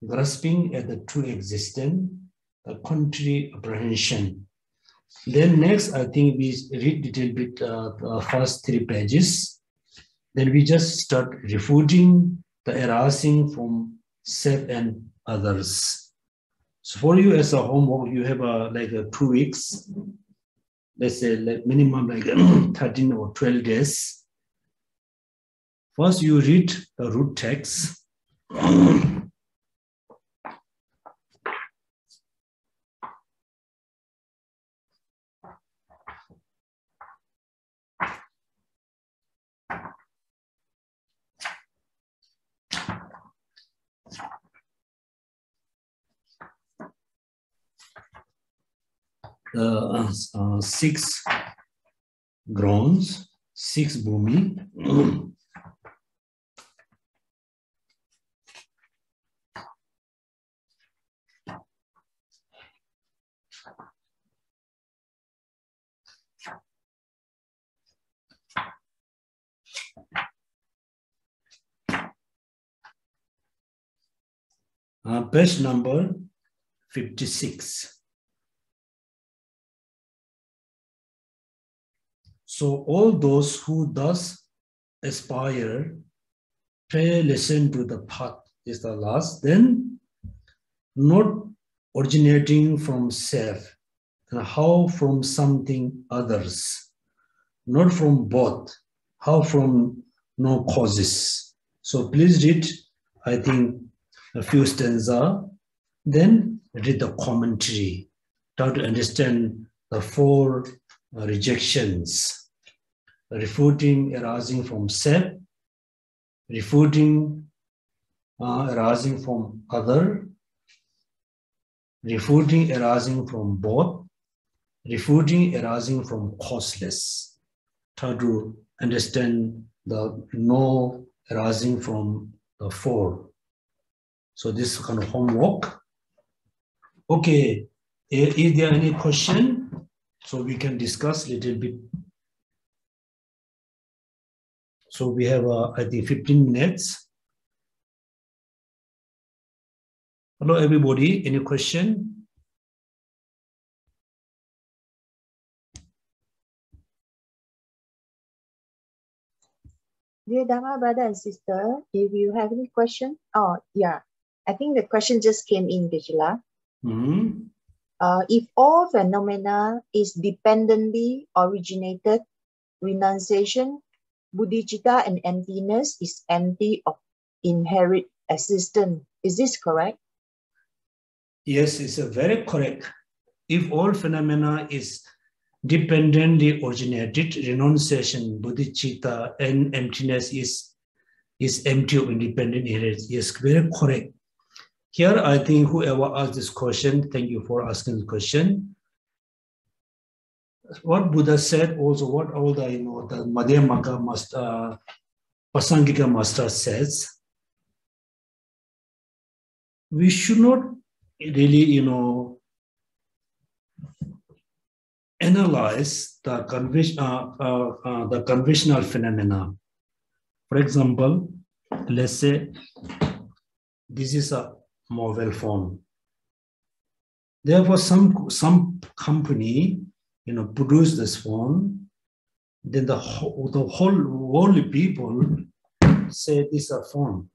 Grasping at the true existence, the contrary apprehension. Then next, I think we read a little bit the first 3 pages. Then we just start refuting the arising from self and others. So for you as a homework, you have 2 weeks. Let's say minimum 13 or 12 days. First, you read the root text. The 6 grounds, 6 bhumi. Page number 56. So all those who thus aspire, pray, listen to the path is the last, then not originating from self, and how from something others, not from both, how from no causes. So please read, I think, a few stanzas, then read the commentary, try to understand the 4 rejections. Refuting arising from self, refuting arising from other, refuting arising from both, refuting arising from causeless. Try to understand the no arising from the 4. So this kind of homework. Okay, is there any question? So we can discuss a little bit. So we have, I think, 15 minutes. Hello, everybody. Any question? Dear Dharma brother and sister, if you have any question, oh yeah, I think the question just came in, Geshe. If all phenomena is dependently originated, renunciation, bodhicitta and emptiness is empty of inherent existence. Is this correct? Yes, it's a very correct. If all phenomena is dependently originated, renunciation, bodhicitta, and emptiness is empty of independent inheritance. Yes, very correct. Here, I think whoever asked this question, thank you for asking the question. What Buddha said, also what all the the Madhyamaka master, Pasangika master says, we should not really analyze the conventional phenomena. For example, let's say this is a mobile phone. Therefore, some company produce this phone. Then the whole world people say this is a phone.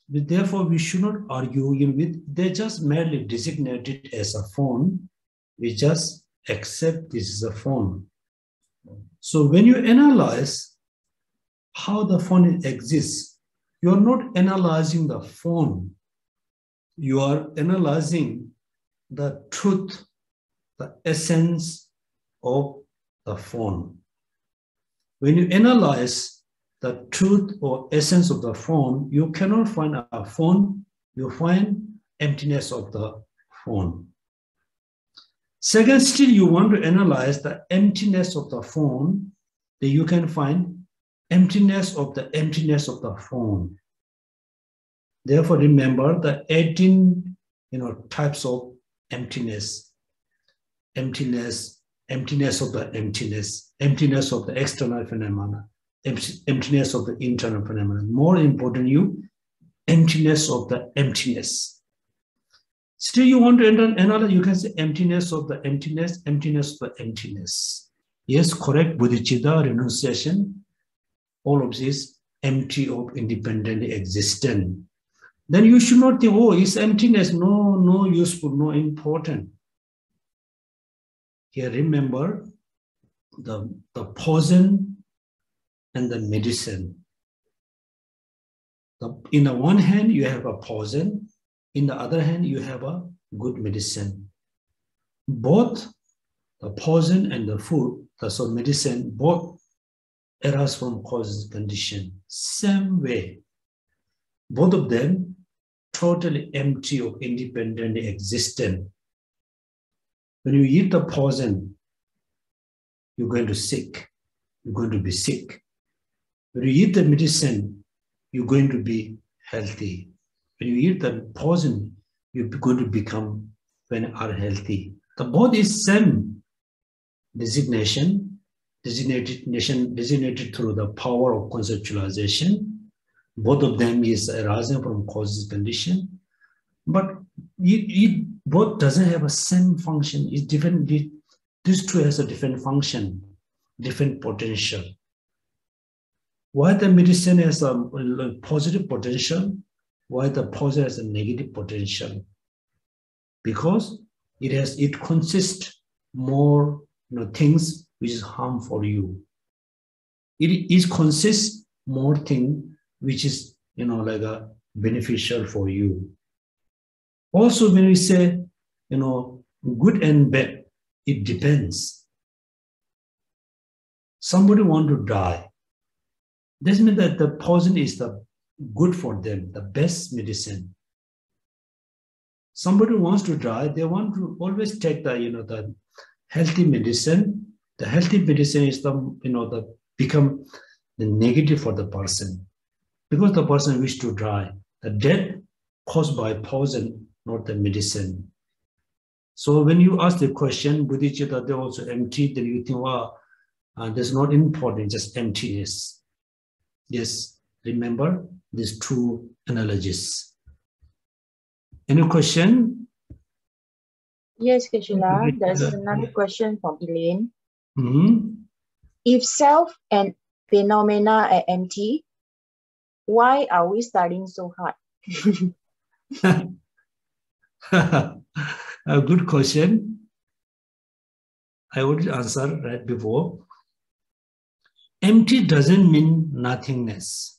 But therefore, we should not argue with. They just merely designate it as a phone. We just accept this is a phone. So when you analyze how the phone exists, you are not analyzing the phone. You are analyzing the truth, the essence of the phone. When you analyze the truth or essence of the phone, you cannot find a phone, you find emptiness of the phone. Second, still you want to analyze the emptiness of the phone, then you can find emptiness of the phone. Therefore, remember the 18 types of emptiness. Emptiness of the emptiness of the external phenomena, emptiness of the internal phenomena. More important, emptiness of the emptiness. Still, you want to analyze, you can say emptiness of the emptiness, emptiness of the emptiness. Yes, correct, bodhicitta, renunciation, all of this empty of independent existence. Then you should not think, oh, it's emptiness, no useful, no important. Here, remember the poison and the medicine. In the one hand, you have a poison. In the other hand, you have a good medicine. Both the poison and the food, so medicine, both arise from causes condition. Same way. Both of them totally empty of independent existence. When you eat the poison, you're going to sick. You're going to be sick. When you eat the medicine, you're going to be healthy. When you eat the poison, you're going to become unhealthy. The both is same designated through the power of conceptualization. Both of them is arising from causes condition, but it both doesn't have a same function. It's different. These two has a different function, different potential. Why the medicine has a positive potential? Why the poison has a negative potential? Because it consists more things which is harm for you. It consists more thing which is like a beneficial for you. Also, when we say good and bad, it depends. Somebody want to die. Doesn't mean that the poison is the good for them, the best medicine. Somebody wants to die, they want to always take the healthy medicine. The healthy medicine is become the negative for the person, because the person wishes to die. The death caused by poison, not the medicine. So when you ask the question, bodhicitta, they're also empty, then you think, wow, that's not important, just emptiness. Yes, remember these two analogies. Any question? Yes, Geshe. There's another question from Elaine. Mm-hmm. If self and phenomena are empty, why are we studying so hard? A good question. I would answer right before. Empty doesn't mean nothingness.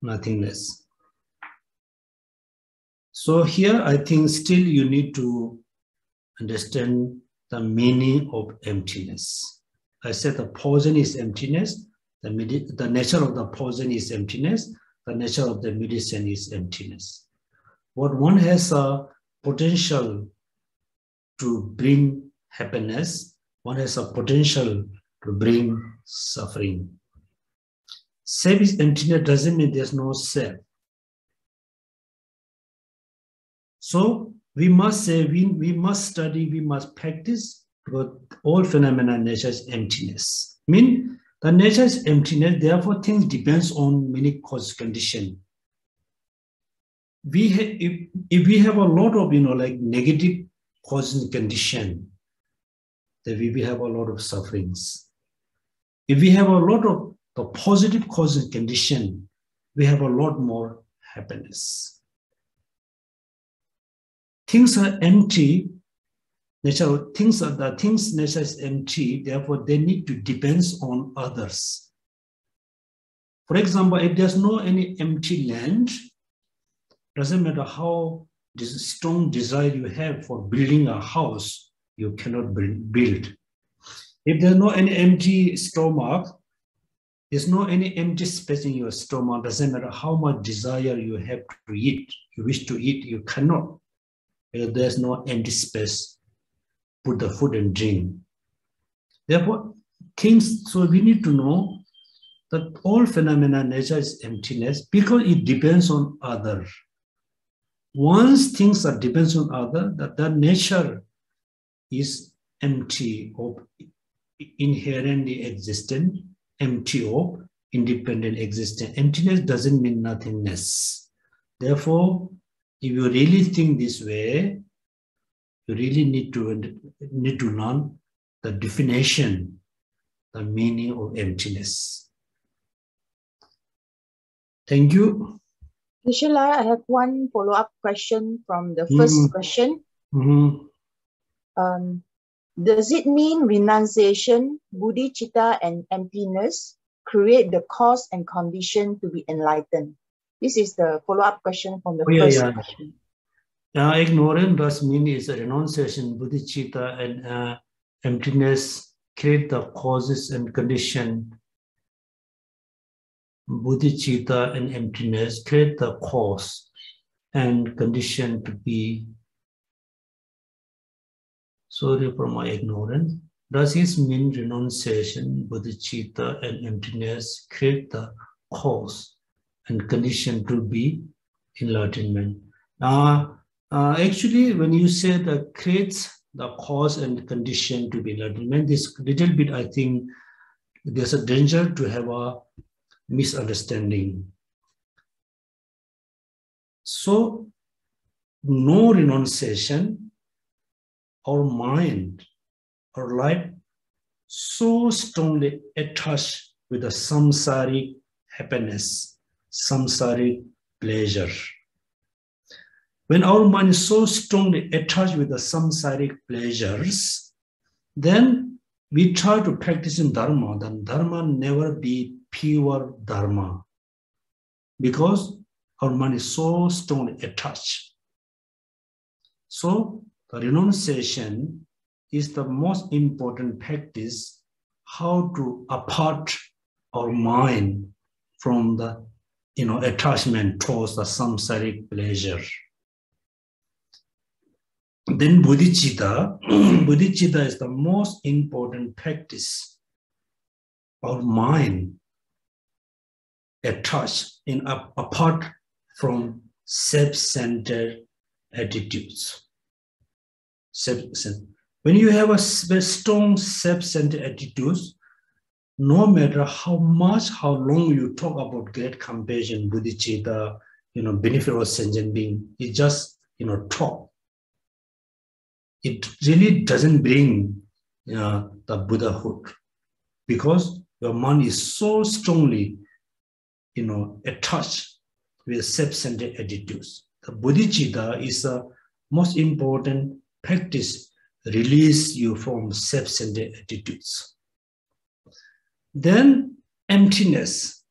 Nothingness. So here I think still you need to understand the meaning of emptiness. I said the poison is emptiness. The nature of the poison is emptiness. The nature of the medicine is emptiness. What one has a potential to bring happiness, one has a potential to bring suffering. Self is emptiness doesn't mean there's no self. So we must say, we must study, we must practice, because all phenomena nature is emptiness. Mean the nature is emptiness, therefore things depends on many cause condition. If we have a lot of like negative causing condition, then we will have a lot of sufferings. If we have a lot of the positive causing condition, we have a lot more happiness. Things are empty. Nature is empty. Therefore, they need to depend on others. For example, if there's no any empty land, doesn't matter how strong desire you have for building a house, you cannot build. If there's no any empty stomach, there's no any empty space in your stomach, doesn't matter how much desire you have to eat, you wish to eat, you cannot. Because there's no empty space, put the food and drink. Therefore, so we need to know that all phenomena nature is emptiness because it depends on other. Once things are depends on other, that nature is empty of inherently existent, empty of independent existence. Emptiness doesn't mean nothingness. Therefore, if you really think this way, you really need to learn the definition, the meaning of emptiness. Thank you. Geshe, I have one follow-up question from the first question. Does it mean renunciation, bodhicitta, and emptiness create the cause and condition to be enlightened? This is the follow-up question from the first question. Ignorance does mean is a renunciation, bodhicitta, and emptiness create the causes and condition. Bodhicitta and emptiness create the cause and condition to be. Sorry for my ignorance. Does this mean renunciation, bodhicitta, and emptiness create the cause and condition to be enlightenment? Actually, when you say that creates the cause and condition to be enlightenment, this little bit, I think there's a danger to have a misunderstanding. So, no renunciation, our mind, our life, so strongly attached with the samsaric happiness, samsaric pleasure. When our mind is so strongly attached with the samsaric pleasures, then we try to practice in dharma, then dharma never be pure dharma, because our mind is so strongly attached. So the renunciation is the most important practice, how to apart our mind from the attachment towards the samsaric pleasure. Then bodhicitta. Bodhicitta is the most important practice. Our mind attached apart from self-centered attitudes. When you have a strong self-centered attitudes, no matter how long you talk about great compassion, bodhicitta, benefit of sentient being, it just talk. It really doesn't bring the Buddhahood, because your mind is so strongly, attached with self-centered attitudes. The bodhicitta is the most important practice, release you from self-centered attitudes. Then emptiness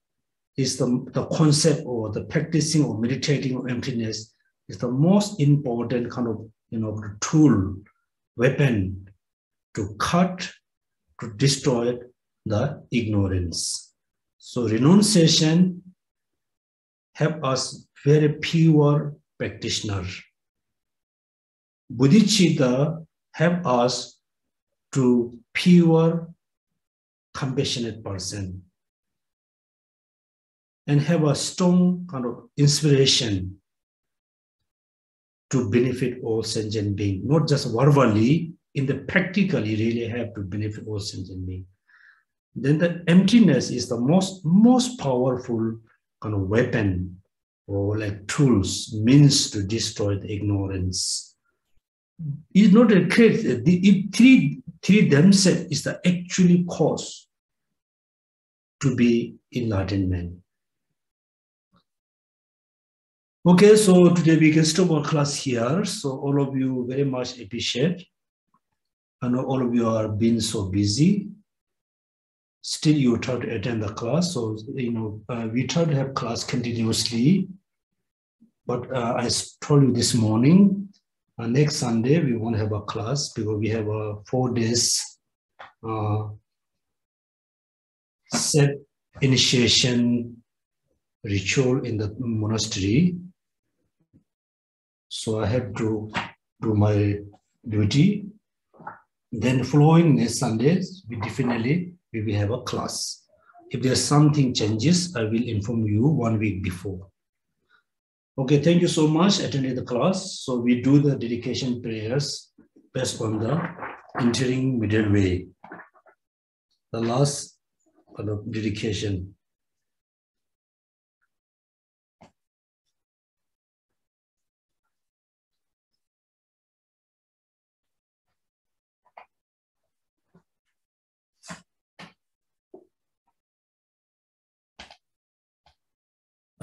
is the concept, or the practicing or meditating on emptiness is the most important kind of tool, weapon to cut, to destroy the ignorance. So renunciation help us very pure practitioner. Bodhicitta help us to pure compassionate person and have a strong kind of inspiration to benefit all sentient beings, not just verbally, in the practically really have to benefit all sentient beings. Then the emptiness is the most powerful kind of weapon, or like tools, means to destroy the ignorance. It's not a case. Three themselves is the actually cause to be enlightenment. Okay, so today we can stop our class here. So all of you very much appreciate. I know all of you are being so busy. Still you try to attend the class. So, we try to have class continuously. But I told you this morning, next Sunday, we won't have a class because we have a 4 days set initiation ritual in the monastery. So I have to do my duty. Then following next Sundays, we will have a class. If there's something changes, I will inform you 1 week before. Okay, thank you so much for attending the class. So we do the dedication prayers based on the entering middle way. The last kind of dedication.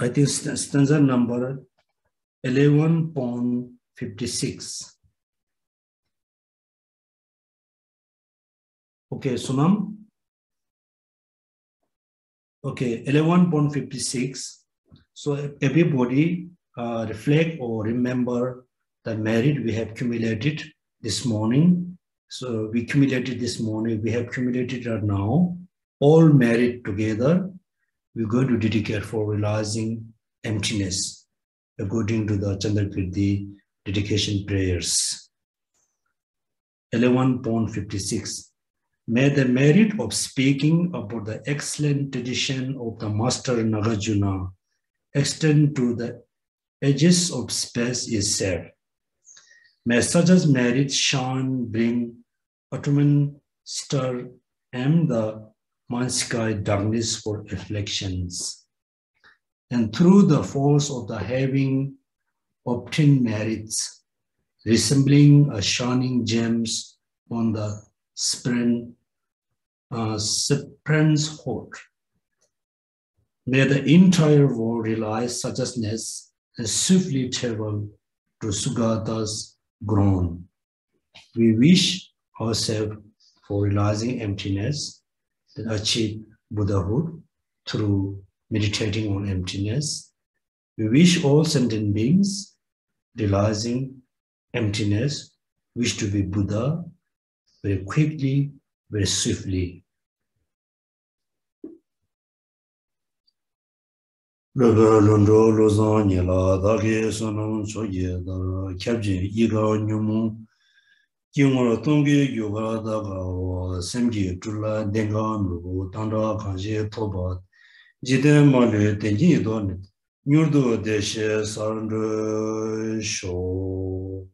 I think stanza number 11.56. Okay, Sunam. Okay, 11.56. So everybody reflect or remember the merit we have accumulated this morning. So we accumulated this morning, we have accumulated right now, all merit together. We're going to dedicate for realizing emptiness according to the Chandrakirti dedication prayers. 11.56. May the merit of speaking about the excellent tradition of the Master Nagarjuna extend to the edges of space itself. May such as merit shine, bring atonement, stir, and the mind-sky darkness for reflections. And through the force of the having obtained merits, resembling a shining gems on the spren's hoard, may the entire world realize suchness and swiftly travel to Sugata's groan. We wish ourselves for realizing emptiness, then achieve Buddhahood through meditating on emptiness. We wish all sentient beings realizing emptiness, wish to be Buddha very quickly, very swiftly. Kyungora Tongi Yoga Daga Semji Tula Denga Nubu Tanda Kanji Toba Jide Male Tenji Don Nyurdo Deshe Sarandra Show.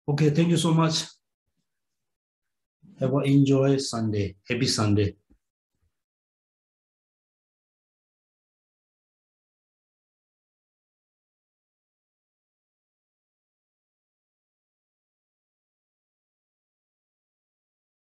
Okay, thank you so much. Have an enjoy Sunday. Happy Sunday.